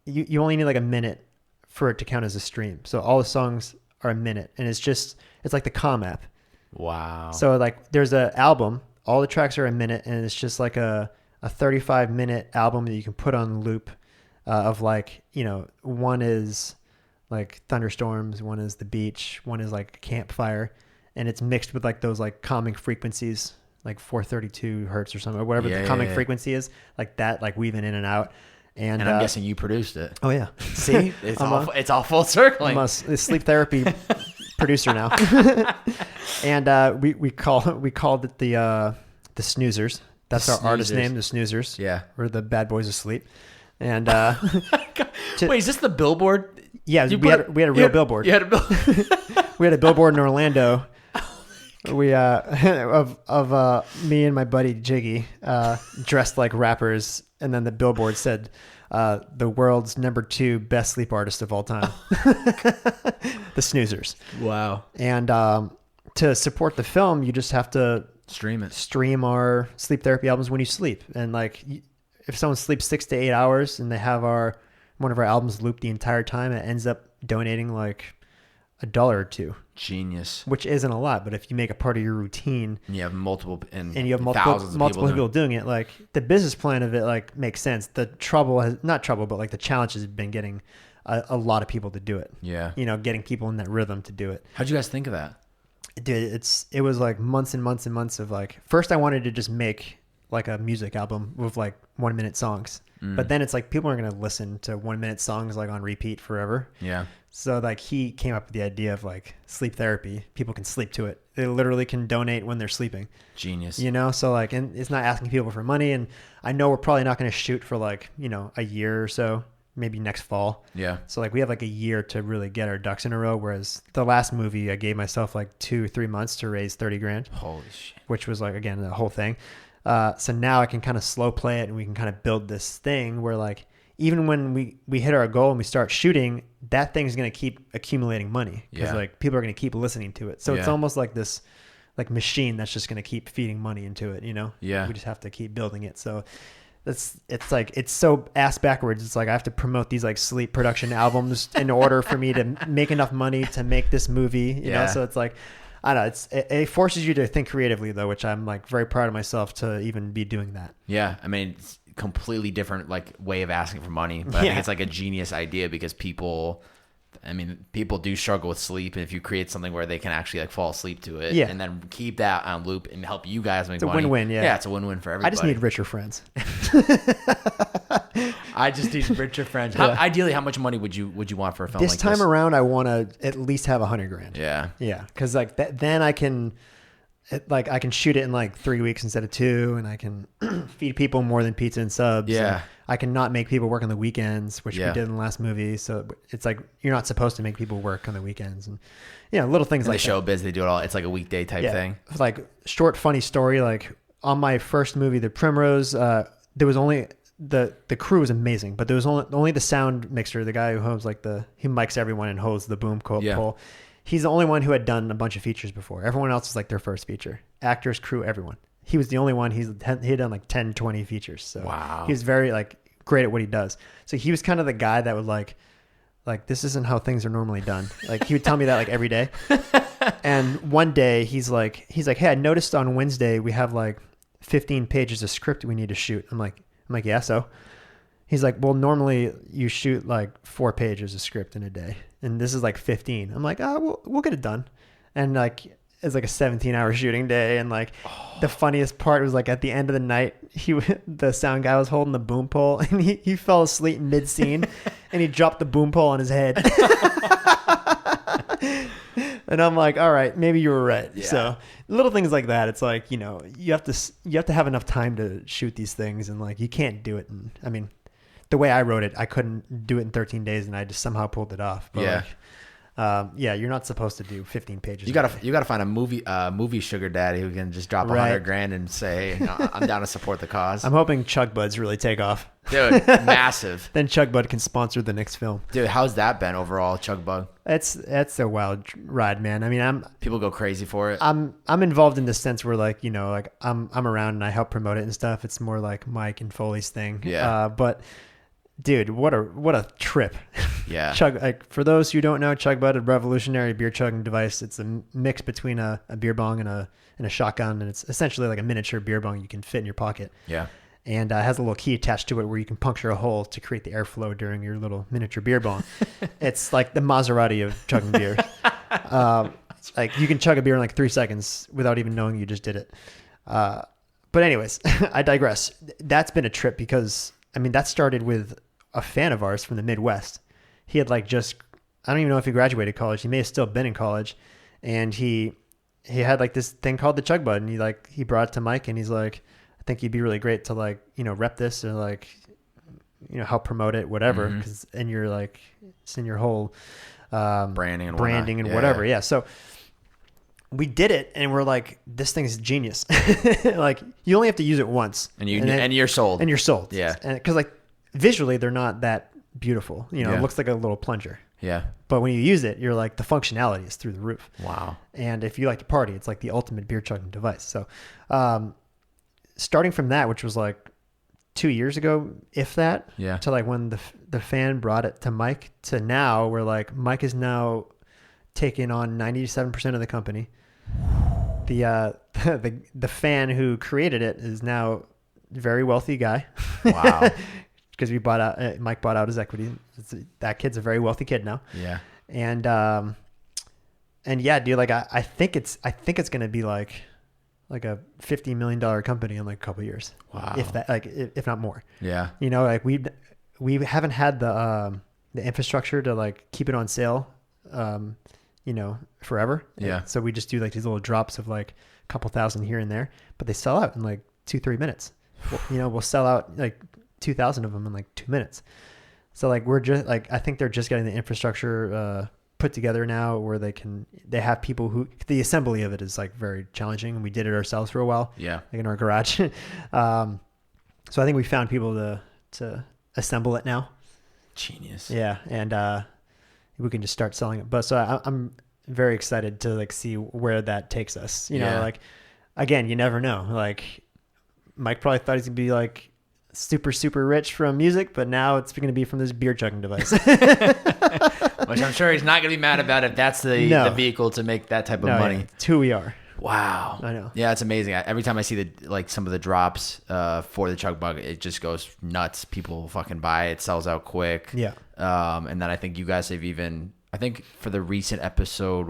like a minute for it to count as a stream. So all the songs are a minute, and it's like the Calm app. Wow. So like there's an album, all the tracks are a minute, and it's just like a 35-minute album that you can put on loop of like, one is like thunderstorms, one is the beach, one is like a campfire, and it's mixed with like those like calming frequencies, like 432 hertz or something, or whatever the calming frequency is, like that, like weaving in and out. And I'm guessing you produced it. Oh yeah. See, it's all full circling. I'm a sleep therapy producer now. And we called it the Snoozers. That's our artist name, the Snoozers. Yeah. We're the bad boys of sleep. And wait, is this the billboard? Yeah, we had a real billboard. You had a billboard. We had a billboard in Orlando. We of me and my buddy Jiggy dressed like rappers, and then the billboard said the world's #2 best sleep artist of all time, the Snoozers. Wow. And to support the film, you just have to stream our sleep therapy albums when you sleep. And like if someone sleeps 6 to 8 hours and they have one of our albums looped the entire time, it ends up donating like $1 or $2. Genius. Which isn't a lot, but if you make a part of your routine, and you have multiple people doing it, like the business plan of it like makes sense. The the challenge has been getting a lot of people to do it. Yeah. Getting people in that rhythm to do it. How'd you guys think of that? Dude, it was like months and months and months of like, first I wanted to just make like a music album with like 1-minute songs. But then it's like people aren't going to listen to 1-minute songs like on repeat forever. Yeah. So like he came up with the idea of like sleep therapy. People can sleep to it. They literally can donate when they're sleeping. Genius. So like, and it's not asking people for money. And I know we're probably not going to shoot for like, a year or so, maybe next fall. Yeah. So like we have like a year to really get our ducks in a row. Whereas the last movie I gave myself like 2-3 months to raise $30,000. Holy shit. Which was like, again, the whole thing. So now I can kind of slow play it, and we can kind of build this thing where like, even when we hit our goal and we start shooting, that thing's going to keep accumulating money because like people are going to keep listening to it. So it's almost like this like machine that's just going to keep feeding money into it, Yeah. We just have to keep building it. So it's like, it's so ass backwards. It's like, I have to promote these like sleep production albums in order for me to make enough money to make this movie, you know? So it's like, I don't know. It forces you to think creatively though, which I'm like very proud of myself to even be doing that. Yeah. I mean, it's completely different like way of asking for money, but I think it's like a genius idea because people do struggle with sleep. And if you create something where they can actually like fall asleep to it and then keep that on loop and help you guys make money. It's a win-win. Yeah. It's a win-win for everybody. I just need richer friends. I just need richer friends. Ideally, how much money would you want for a film like this? This time around, I want to at least have $100,000. Yeah. Yeah. Cause like then I can like I can shoot it in like 3 weeks instead of 2, and I can feed people more than pizza and subs. Yeah. And I can not make people work on the weekends, which we did in the last movie. So it's like you're not supposed to make people work on the weekends, and little things in like the showbiz, they do it all. It's like a weekday type thing. Like short, funny story. Like on my first movie, The Primrose, there was only the crew was amazing, but there was only the sound mixer, the guy who holds he mics everyone and holds the boom pole. He's the only one who had done a bunch of features before. Everyone else was like their first feature. Actors, crew, everyone. He was the only one. He had done like 10, 20 features. So wow. He was very like great at what he does. So he was kind of the guy that would like this isn't how things are normally done. Like he would tell me that like every day. And one day he's like, hey, I noticed on Wednesday we have like 15 pages of script we need to shoot. I'm like, yeah, so? He's like, well, normally you shoot like 4 pages of script in a day, and this is like 15. I'm like, we'll get it done. And like, it's like a 17-hour shooting day. And like the funniest part was like at the end of the night, the sound guy was holding the boom pole, and he fell asleep mid-scene and he dropped the boom pole on his head. And I'm like, all right, maybe you were right. Yeah. So little things like that. It's like, you have to have enough time to shoot these things, and like, you can't do it. And I mean, the way I wrote it, I couldn't do it in 13 days, and I just somehow pulled it off. But you're not supposed to do 15 pages. You gotta find a movie sugar daddy who can just drop $100,000 and say, hey, I'm down to support the cause. I'm hoping Chug Buds really take off. Dude, massive. Then Chug Bud can sponsor the next film. Dude, how's that been overall, Chug Bud? That's a wild ride, man. I mean, people go crazy for it. I'm involved in the sense where like, like I'm around and I help promote it and stuff. It's more like Mike and Foley's thing. Yeah. But dude, what a trip. Yeah. For those who don't know, Chug Bud, a revolutionary beer chugging device. It's a mix between a beer bong and a shotgun, and it's essentially like a miniature beer bong you can fit in your pocket. Yeah. And has a little key attached to it where you can puncture a hole to create the airflow during your little miniature beer bong. It's like the Maserati of chugging beer. Like you can chug a beer in like 3 seconds without even knowing you just did it. But anyways, I digress. That's been a trip because, I mean, that started with a fan of ours from the Midwest. He had like I don't even know if he graduated college. He may have still been in college. And he had like this thing called the Chug Bud, and he brought it to Mike, and he's like, I think you'd be really great to like, rep this or like, help promote it, whatever. Cause, and you're like, it's in your whole, branding and whatever. Yeah. So we did it, and we're like, this thing is genius. Like you only have to use it once and you're sold. And you're sold. Yeah. And cause like visually they're not that beautiful, it looks like a little plunger. Yeah. But when you use it, you're like, the functionality is through the roof. Wow. And if you like to party, it's like the ultimate beer chugging device. So, starting from that, which was like 2 years ago, if that, to like when the fan brought it to Mike, to now where like Mike is now taking on 97% of the company. The fan who created it is now a very wealthy guy. Wow. Because Mike bought out his equity. That kid's a very wealthy kid now. Yeah. And yeah, dude, like I think it's going to be like a $50 million company in like a couple of years. Wow. If that, like, if not more. Yeah. Like we haven't had the infrastructure to like keep it on sale, forever. Yeah. So we just do like these little drops of like a couple thousand here and there, but they sell out in like 2-3 minutes. We'll sell out like 2,000 of them in like 2 minutes. So like, we're just like, I think they're just getting the infrastructure, put together now where they have people who, the assembly of it is like very challenging, and we did it ourselves for a while. Yeah. Like in our garage. So I think we found people to assemble it now. Genius. Yeah. And, we can just start selling it. But so I'm very excited to like see where that takes us, like, again, you never know. Like Mike probably thought he's gonna be like super, super rich from music, but now it's going to be from this beer chugging device. Which I'm sure he's not going to be mad about if that's the vehicle to make that type of money. Yeah. It's who we are. Wow. I know. Yeah, it's amazing. Every time I see some of the drops for the Chug Bug, it just goes nuts. People fucking buy it. It sells out quick. Yeah. And then I think you guys have I think for the recent episode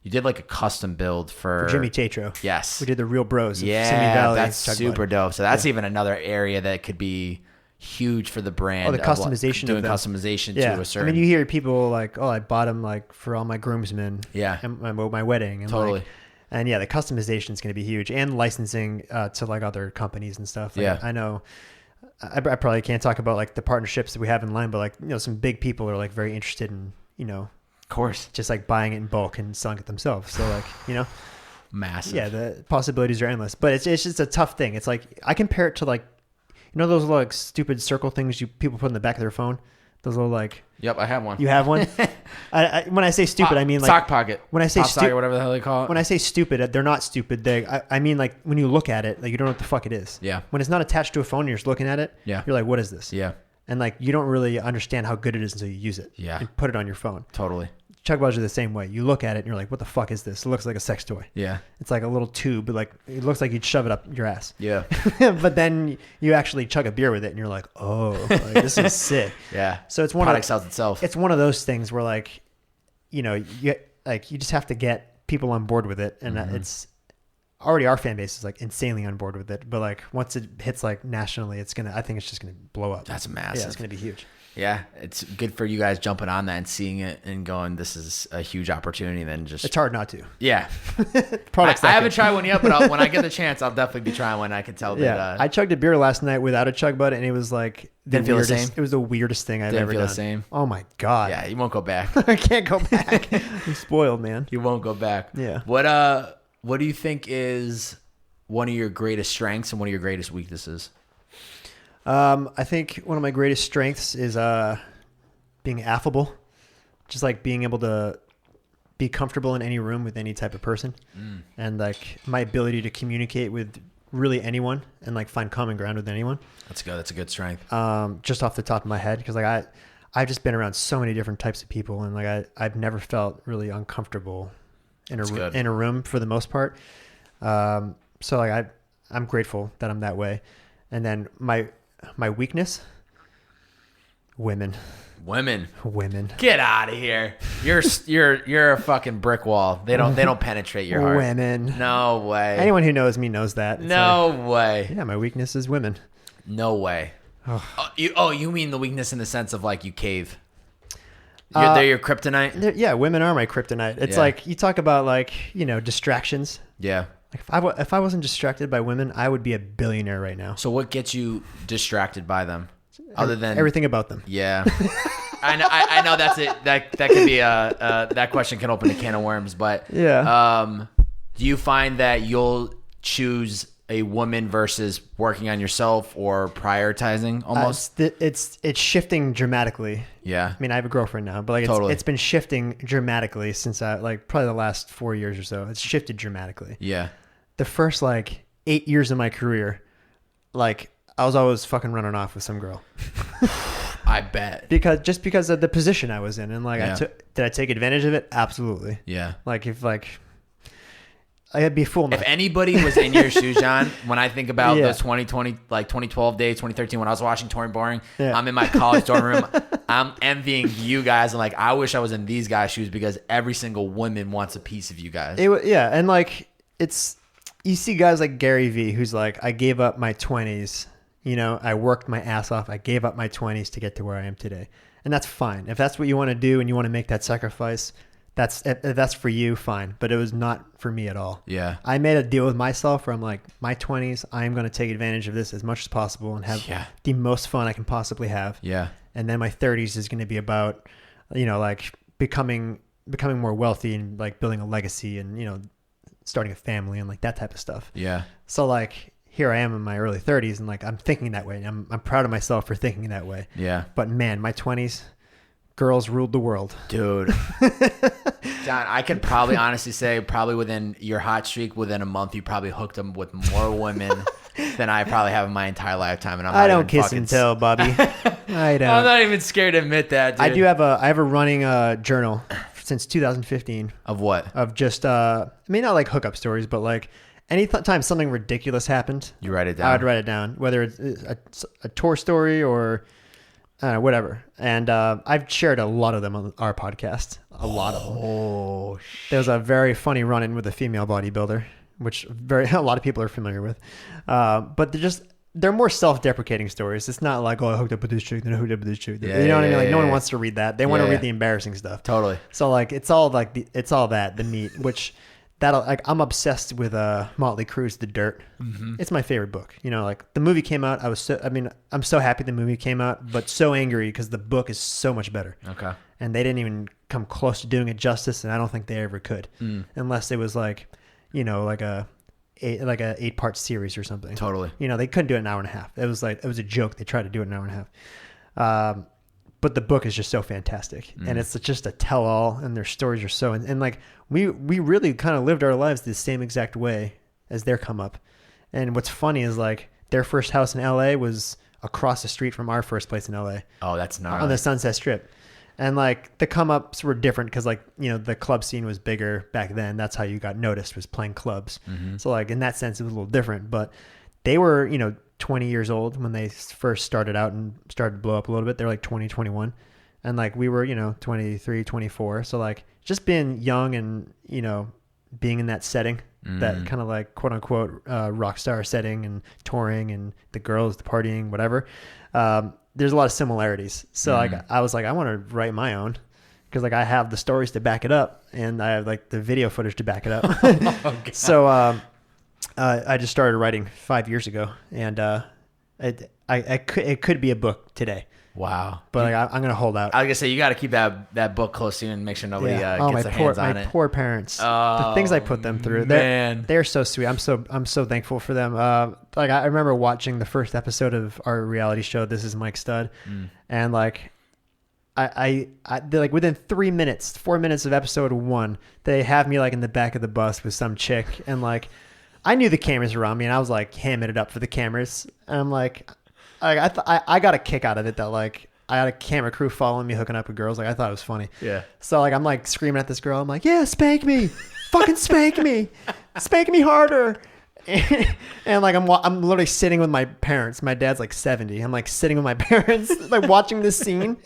you did like a custom build for Jimmy Tatro. Yes. We did the Real Bros. Of yeah, Simi Valley that's super Bud. dope. So that's even another area that could be huge for the brand. Oh, the customization doing of them. customization to a certain. I mean, you hear people like, "Oh, I bought them like for all my groomsmen." Yeah. And my wedding. And totally. Like, And yeah, the customization is going to be huge, and licensing to like other companies and stuff. Like, Yeah. I know I probably can't talk about like the partnerships that we have in line, but like, you know, some big people are like very interested in, you know, Of course. just like buying it in bulk and selling it themselves. So like, you know, Massive. yeah, the possibilities are endless, but it's just a tough thing. It's like, I compare it to like, you know, those like stupid circle things people put in the back of their phone. Those little like. Yep, I have one. You have one. When I say stupid, I mean like sock pocket. When I say stupid, whatever the hell they call it. When I say stupid, they're not stupid. I mean like when you look at it, like you don't know what the fuck it is. Yeah. When it's not attached to a phone, you're just looking at it. Yeah. You're like, what is this? Yeah. And like you don't really understand how good it is until you use it. Yeah. And put it on your phone. Totally. Chug bars are the same way. You look at it and you're like, what the fuck is this? It looks like a sex toy. Yeah. It's like a little tube, but like it looks like you'd shove it up your ass. Yeah. But then you actually chug a beer with it and you're like, oh, like, this is sick. Yeah. So it's one product of sells itself. It's one of those things where like, you know, you just have to get people on board with it, and it's already our fan base is like insanely on board with it. But like once it hits like nationally, I think it's just gonna blow up. That's massive. Yeah, it's gonna be huge. Yeah, it's good for you guys jumping on that and seeing it and going, this is a huge opportunity. Then just It's hard not to. Yeah. Products. I haven't tried one yet, but when I get the chance, I'll definitely be trying one. I can tell that. Yeah, I chugged a beer last night without a chug bud, and it was like Didn't feel the same? It was the weirdest thing I've Didn't ever feel done. the same? Oh my god. Yeah, you won't go back. I can't go back. I'm spoiled, man. You won't go back. Yeah. What do you think is one of your greatest strengths and one of your greatest weaknesses? I think one of my greatest strengths is being affable, just like being able to be comfortable in any room with any type of person, and like my ability to communicate with really anyone and like find common ground with anyone. That's good. That's a good strength. Just off the top of my head, because like I've just been around so many different types of people, and like I've never felt really uncomfortable in a room for the most part. So like I'm grateful that I'm that way. And then my weakness, women. Get out of here. You're a fucking brick wall. They don't penetrate your heart. Women. No way. Anyone who knows me knows that. It's no way. Yeah, my weakness is women. No way. You mean the weakness in the sense of like you cave? They're your kryptonite? Yeah, women are my kryptonite. It's like you talk about like, you know, distractions. Yeah. Like if I wasn't distracted by women, I would be a billionaire right now. So what gets you distracted by them? Other than everything about them. Yeah. I know that's it. That could be that question can open a can of worms, but yeah. Do you find that you'll choose a woman versus working on yourself or prioritizing almost? It's shifting dramatically. Yeah. I mean, I have a girlfriend now, but like it's been shifting dramatically since like probably the last 4 years or so. It's shifted dramatically. Yeah. The first like 8 years of my career, like I was always fucking running off with some girl. I bet. Because of the position I was in, and like did I take advantage of it? Absolutely. Yeah. Like if like I'd be a fool. If anybody was in your shoes, John, when I think about those 2020, like 2012 days, 2013, when I was watching Touring Boring, I'm in my college dorm room. I'm envying you guys. And like, I wish I was in these guys' shoes because every single woman wants a piece of you guys. And like, you see guys like Gary Vee, who's like, I gave up my 20s. You know, I worked my ass off. I gave up my 20s to get to where I am today. And that's fine. If that's what you want to do and you want to make that sacrifice, if that's for you, fine. But it was not for me at all. Yeah. I made a deal with myself where I'm like, my 20s, I'm going to take advantage of this as much as possible and have the most fun I can possibly have. Yeah. And then my 30s is going to be about, you know, like becoming more wealthy and like building a legacy and, you know, starting a family and like that type of stuff. Yeah. So like here I am in my early 30s and like I'm thinking that way. And I'm proud of myself for thinking that way. Yeah. But man, my 20s, girls ruled the world. Dude. John, I could probably honestly say within your hot streak, within a month, you probably hooked them with more women than I probably have in my entire lifetime. And I don't kiss and tell, Bobby. I don't. I'm not even scared to admit that, dude. I have a running journal since 2015. Of what? Of just, I mean, not like hookup stories, but like anytime something ridiculous happened. You write it down? I would write it down, whether it's a tour story or whatever. And I've shared a lot of them on our podcast. A lot of them. Oh, shit. There was a very funny run-in with a female bodybuilder, which a lot of people are familiar with. But they're more self-deprecating stories. It's not like, oh, I hooked up with this chick, then I hooked up with this chick. You know what I mean? Like no one wants to read that. They want to read the embarrassing stuff. Totally. So like it's all that, the meat, which I'm obsessed with Motley Crue's The Dirt. Mm-hmm. It's my favorite book. You know, like the movie came out. I'm so happy the movie came out, but so angry because the book is so much better. Okay. And they didn't even come close to doing it justice, and I don't think they ever could, unless it was like, you know, like a 8-part series or something. Totally. You know, they couldn't do it in an hour and a half. It was a joke. They tried to do it in an hour and a half. But the book is just so fantastic, and it's just a tell-all, and their stories are so, and like we really kind of lived our lives the same exact way as their come up. And what's funny is like their first house in LA was across the street from our first place in LA. Oh, that's gnarly. On the Sunset Strip. And like the come ups were different because like, you know, the club scene was bigger back then. That's how you got noticed, was playing clubs. Mm-hmm. So like in that sense, it was a little different, but they were, you know, 20 years old when they first started out and started to blow up a little bit. They're like 20, 21. And like we were, you know, 23, 24. So like just being young and, you know, being in that setting, that kind of like quote unquote rock star setting and touring and the girls, the partying, whatever. There's a lot of similarities. So like I was like, I want to write my own because like I have the stories to back it up and I have like the video footage to back it up. Oh, so I just started writing 5 years ago, and it could be a book today. Wow. But like, I'm going to hold out. I was going to say, you got to keep that book close to you and make sure nobody gets their hands on it. My poor parents. Oh, the things I put them through. They're so sweet. I'm so thankful for them. Like I remember watching the first episode of our reality show, This Is Mike Stud. And like, I like within 4 minutes of episode 1, they have me like in the back of the bus with some chick. And like, I knew the cameras were on me and I was like hamming it up for the cameras. And I'm like, I got a kick out of it that like I had a camera crew following me hooking up with girls. Like I thought it was funny. Yeah. So like I'm like screaming at this girl. I'm like, yeah, spank me, fucking spank me harder. And like I'm literally sitting with my parents. My dad's like 70. I'm like sitting with my parents, like watching this scene,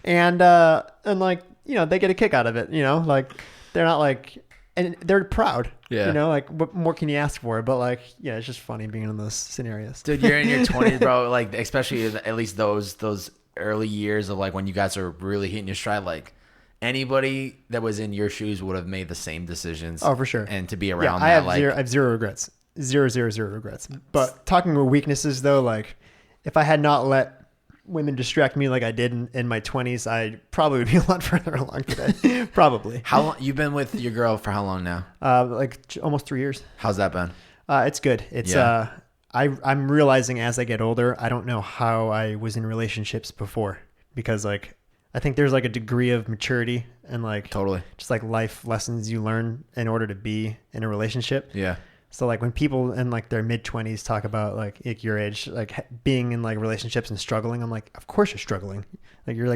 and like, you know, they get a kick out of it. You know, like they're not like. And they're proud, you know, like what more can you ask for? But like, yeah, it's just funny being in those scenarios. Dude, you're in your 20s, bro. Like, especially at least those early years of like when you guys are really hitting your stride. Like, anybody that was in your shoes would have made the same decisions. Oh, for sure. And to be around I that, have zero regrets. Zero regrets. But talking about weaknesses, though, like if I had not let women distract me like I did in my 20s, I probably would be a lot further along today. Probably. How long you've been with your girl for how long now? Like almost 3 years. How's that been? It's good. It's I'm realizing as I get older, I don't know how I was in relationships before, because like I think there's like a degree of maturity and like totally just like life lessons you learn in order to be in a relationship. Yeah. So like when people in like their mid-20s talk about like your age, like being in like relationships and struggling, I'm like, of course you're struggling. Like you're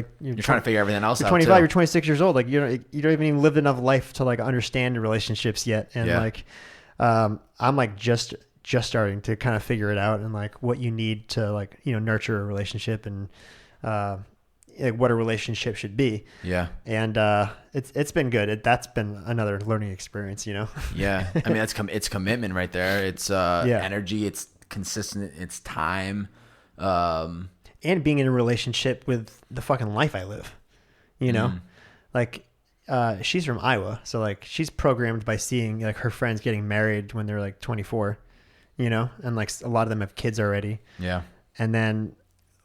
trying to figure everything else out. You're 25, you're 26 years old. Like you don't even lived enough life to like understand relationships yet. And like I'm like just starting to kind of figure it out, and like what you need to like, you know, nurture a relationship and like what a relationship should be. Yeah. And it's been good. That's been another learning experience, you know? Yeah. I mean, it's commitment right there. It's energy. It's consistent. It's time. And being in a relationship with the fucking life I live, you know? Like she's from Iowa. So like she's programmed by seeing like her friends getting married when they're like 24, you know? And like a lot of them have kids already. Yeah. And then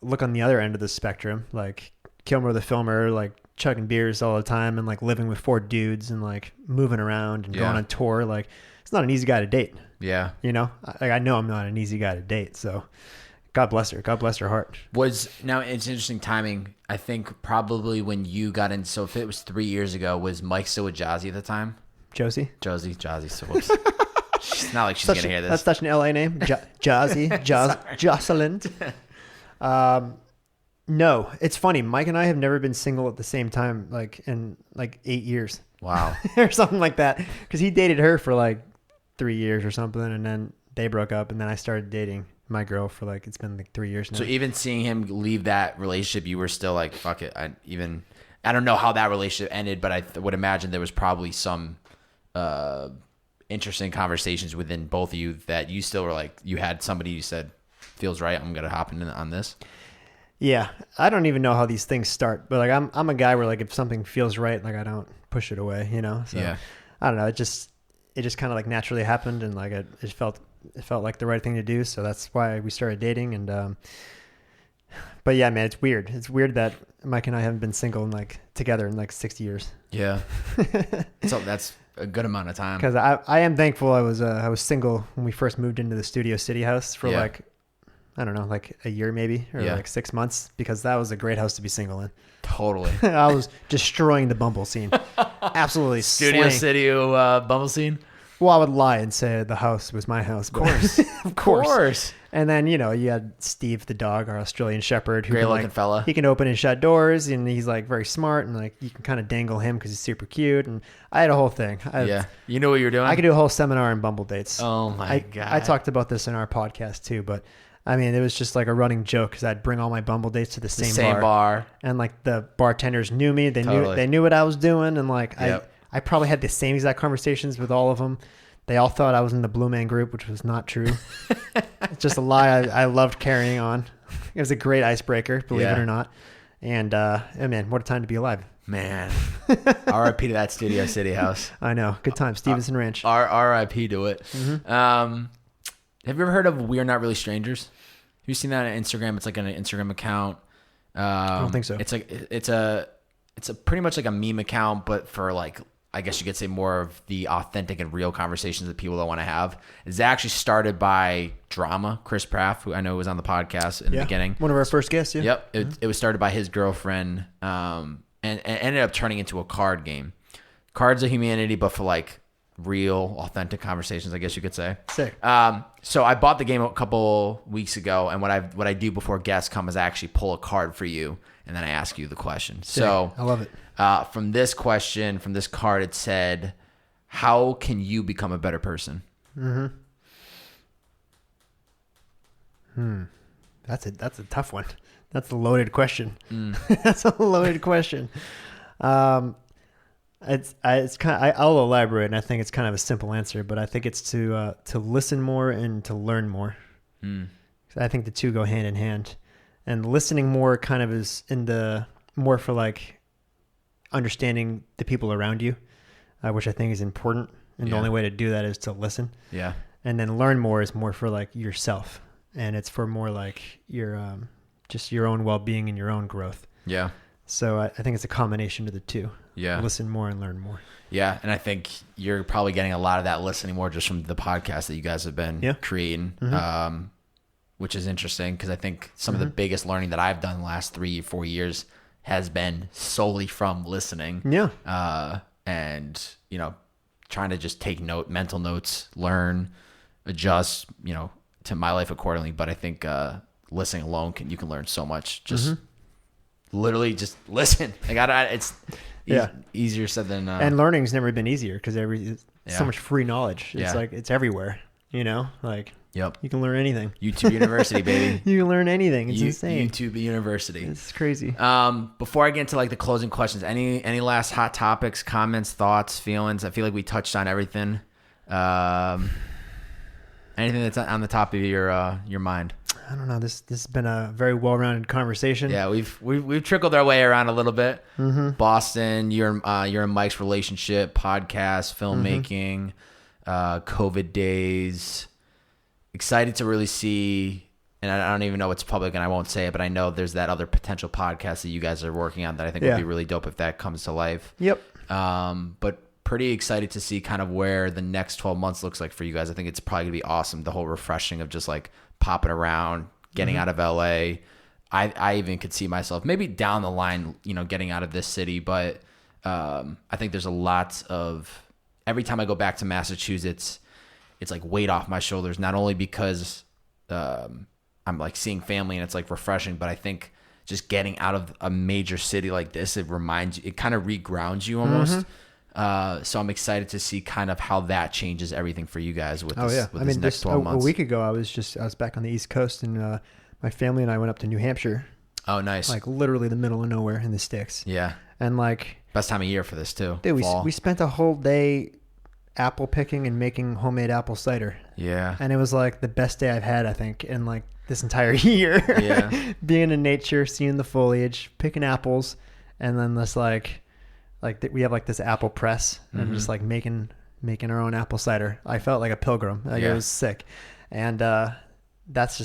look on the other end of the spectrum, like Kilmer the filmer, like chugging beers all the time and like living with 4 dudes and like moving around and going on tour. Like it's not an easy guy to date. Yeah. You know, like I know I'm not an easy guy to date. So God bless her. God bless her heart. Now it's interesting timing. I think probably when you got in, so if it was 3 years ago, was Mike still with Jazzy at the time? Josie. So whoops. It's not like she's going to hear this. That's such an LA name. Jazzy. Jocelyn. No, it's funny. Mike and I have never been single at the same time, like in like 8 years. Wow. Or something like that. Because he dated her for like 3 years or something, and then they broke up, and then I started dating my girl for like, it's been like 3 years now. So even seeing him leave that relationship, you were still like, fuck it. I don't know how that relationship ended, but I would imagine there was probably some interesting conversations within both of you that you still were like, you had somebody you said, feels right, I'm going to hop in on this. Yeah, I don't even know how these things start, but like I'm a guy where like if something feels right, like I don't push it away, you know. So yeah. I don't know. It just it just kind of like naturally happened, and like it felt like the right thing to do. So that's why we started dating. And but yeah, man, it's weird. It's weird that Mike and I haven't been single and like together in like 60 years. Yeah. So that's a good amount of time. Because I am thankful I was single when we first moved into the Studio City house for like, I don't know, like a year maybe, or like 6 months, because that was a great house to be single in. Totally. I was destroying the Bumble scene. Absolutely. Studio City Bumble scene? Well, I would lie and say the house was my house. Of course. Of course. And then, you had Steve, the dog, our Australian Shepherd. Great looking fella. He can open and shut doors, and he's like very smart, and like you can kind of dangle him because he's super cute. And I had a whole thing. You know what you're doing? I could do a whole seminar on Bumble dates. Oh my God. I talked about this in our podcast too, but I mean, it was just like a running joke because I'd bring all my Bumble dates to the same bar. And like the bartenders knew me. They knew what I was doing. And like, I probably had the same exact conversations with all of them. They all thought I was in the Blue Man Group, which was not true. It's just a lie I loved carrying on. It was a great icebreaker, believe it or not. And man, what a time to be alive. Man. R.I.P. to that Studio City house. I know. Good time. Stevenson Ranch. R.I.P. to it. Mm-hmm. Have you ever heard of We're Not Really Strangers? Have you seen that on Instagram? It's like an Instagram account. I don't think so. It's like it's a pretty much like a meme account, but for like, I guess you could say more of the authentic and real conversations that people don't want to have. It's actually started by Drama, Chris Praff, who I know was on the podcast in the beginning. One of our first guests, Yep. It was started by his girlfriend, and ended up turning into a card game. Cards of Humanity, but for like real, authentic conversations, I guess you could say. Sick. So I bought the game a couple weeks ago, and what I do before guests come is I actually pull a card for you, and then I ask you the question. Sick. So I love it. From this card, it said, "How can you become a better person?" That's a tough one. That's a loaded question. That's a loaded question. It's kind of, I'll elaborate, and I think it's kind of a simple answer, but I think it's to listen more and to learn more. I think the two go hand in hand, and listening more kind of is in the more for like understanding the people around you, which I think is important. And the only way to do that is to listen. Yeah. And then learn more is more for like yourself, and it's for more like your just your own well-being and your own growth. Yeah. So I think it's a combination of the two. Yeah. Listen more and learn more. Yeah. And I think you're probably getting a lot of that listening more just from the podcast that you guys have been creating, which is interesting because I think some of the biggest learning that I've done the last 3-4 years has been solely from listening. Yeah. And, trying to just take mental notes, learn, adjust, to my life accordingly. But I think listening alone, you can learn so much. Just literally just listen. It's easier said than and learning's never been easier because so much free knowledge. It's like it's everywhere. Yep. You can learn anything. YouTube University, baby. You can learn anything. It's insane. YouTube University. It's crazy. Before I get into like the closing questions, any last hot topics, comments, thoughts, feelings? I feel like we touched on everything. Anything that's on the top of your mind? I don't know. This has been a very well-rounded conversation. Yeah, we've trickled our way around a little bit. Boston, your and Mike's relationship, podcast, filmmaking, COVID days. Excited to really see, and I don't even know what's public, and I won't say it, but I know there's that other potential podcast that you guys are working on that I think would be really dope if that comes to life. Yep. But pretty excited to see kind of where the next 12 months looks like for you guys. I think it's probably gonna be awesome. The whole refreshing of just like popping around, getting out of LA. I even could see myself maybe down the line, getting out of this city. But I think there's a lot of, every time I go back to Massachusetts, it's like weight off my shoulders, not only because I'm like seeing family and it's like refreshing, but I think just getting out of a major city like this, it kind of regrounds you almost. So I'm excited to see kind of how that changes everything for you guys with this next 12 months. A week ago, I was back on the East Coast, and my family and I went up to New Hampshire. Oh, nice. Like literally the middle of nowhere in the sticks. Yeah. And like best time of year for this too. Dude, we spent a whole day apple picking and making homemade apple cider. Yeah. And it was like the best day I've had, I think, in like this entire year. Yeah. Being in nature, seeing the foliage, picking apples, and then this we have like this apple press and just like making making our own apple cider. I felt like a pilgrim. Like it was sick. And that's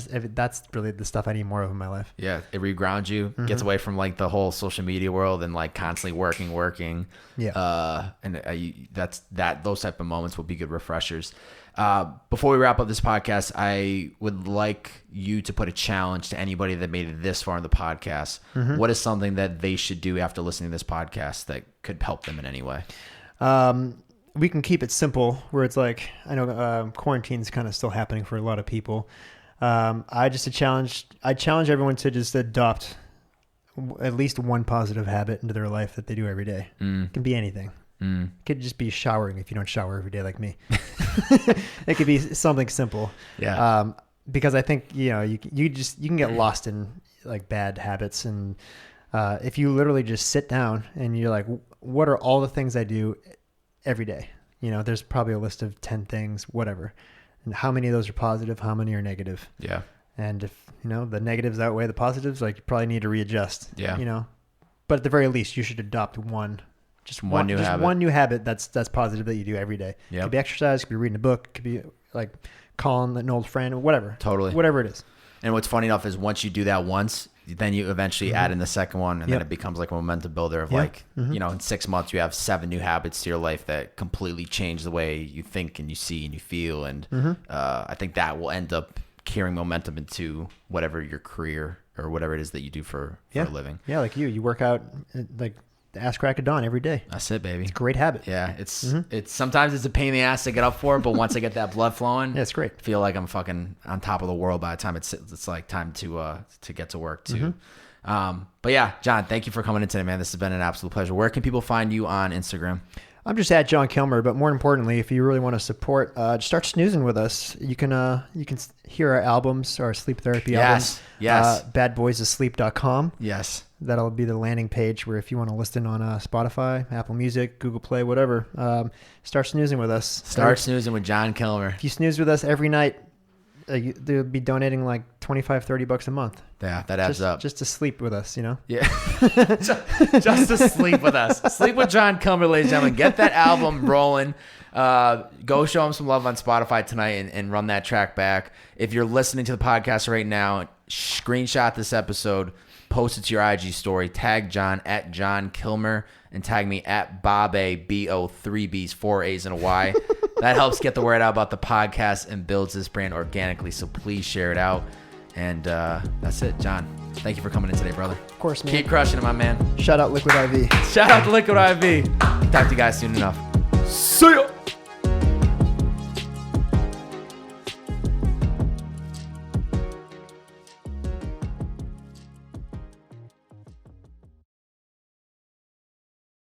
really the stuff I need more of in my life. Yeah, it regrounds you, gets away from like the whole social media world and like constantly working. Yeah. Those type of moments will be good refreshers. Before we wrap up this podcast, I would like you to put a challenge to anybody that made it this far in the podcast. What is something that they should do after listening to this podcast that could help them in any way? We can keep it simple where it's like, I know quarantine's kind of still happening for a lot of people. I challenge everyone to just adopt at least one positive habit into their life that they do every day. It can be anything. It could just be showering if you don't shower every day like me. It could be something simple. Yeah. Because I think, you can get lost in like bad habits. And if you literally just sit down and you're like, what are all the things I do every day? There's probably a list of 10 things, whatever. And how many of those are positive? How many are negative? Yeah. And if, the negatives outweigh the positives, like you probably need to readjust. Yeah. But at the very least, you should adopt one new habit that's positive that you do every day. Yep. It could be exercise, it could be reading a book, it could be like calling an old friend, whatever. Totally. Whatever it is. And what's funny enough is once you do that once, then you eventually add in the second one, and then it becomes like a momentum builder of in 6 months, you have 7 new habits to your life that completely change the way you think and you see and you feel. And I think that will end up carrying momentum into whatever your career or whatever it is that you do for a living. Yeah. Like you work out like the ass crack of dawn every day. That's it, baby. It's a great habit. Yeah. It's sometimes it's a pain in the ass to get up for, but once I get that blood flowing, it's great. I feel like I'm fucking on top of the world by the time it's like time to get to work too. But yeah, Jon, thank you for coming in today, man. This has been an absolute pleasure. Where can people find you on Instagram? I'm just at Jon Kilmer, but more importantly, if you really want to support, just start snoozing with us. You can hear our albums, our sleep therapy albums. Yes. badboysasleep.com. Yes. That'll be the landing page where if you want to listen on Spotify, Apple Music, Google Play, whatever, start snoozing with us. Start snoozing with Jon Kilmer. If you snooze with us every night, they'll be donating like $25-$30 a month. Yeah, that adds up. Just to sleep with us, Yeah. just to sleep with us. Sleep with Jon Kilmer, ladies and gentlemen. Get that album rolling. Go show him some love on Spotify tonight and run that track back. If you're listening to the podcast right now, screenshot this episode, post it to your IG story, tag Jon at Jon Kilmer, and tag me at Bob-A, B-O, 3 B's, 4 A's, and a Y. That helps get the word out about the podcast and builds this brand organically, so please share it out. And that's it, Jon. Thank you for coming in today, brother. Of course, man. Keep crushing it, my man. Shout out Liquid IV. Shout out to Liquid IV. Talk to you guys soon enough. See ya.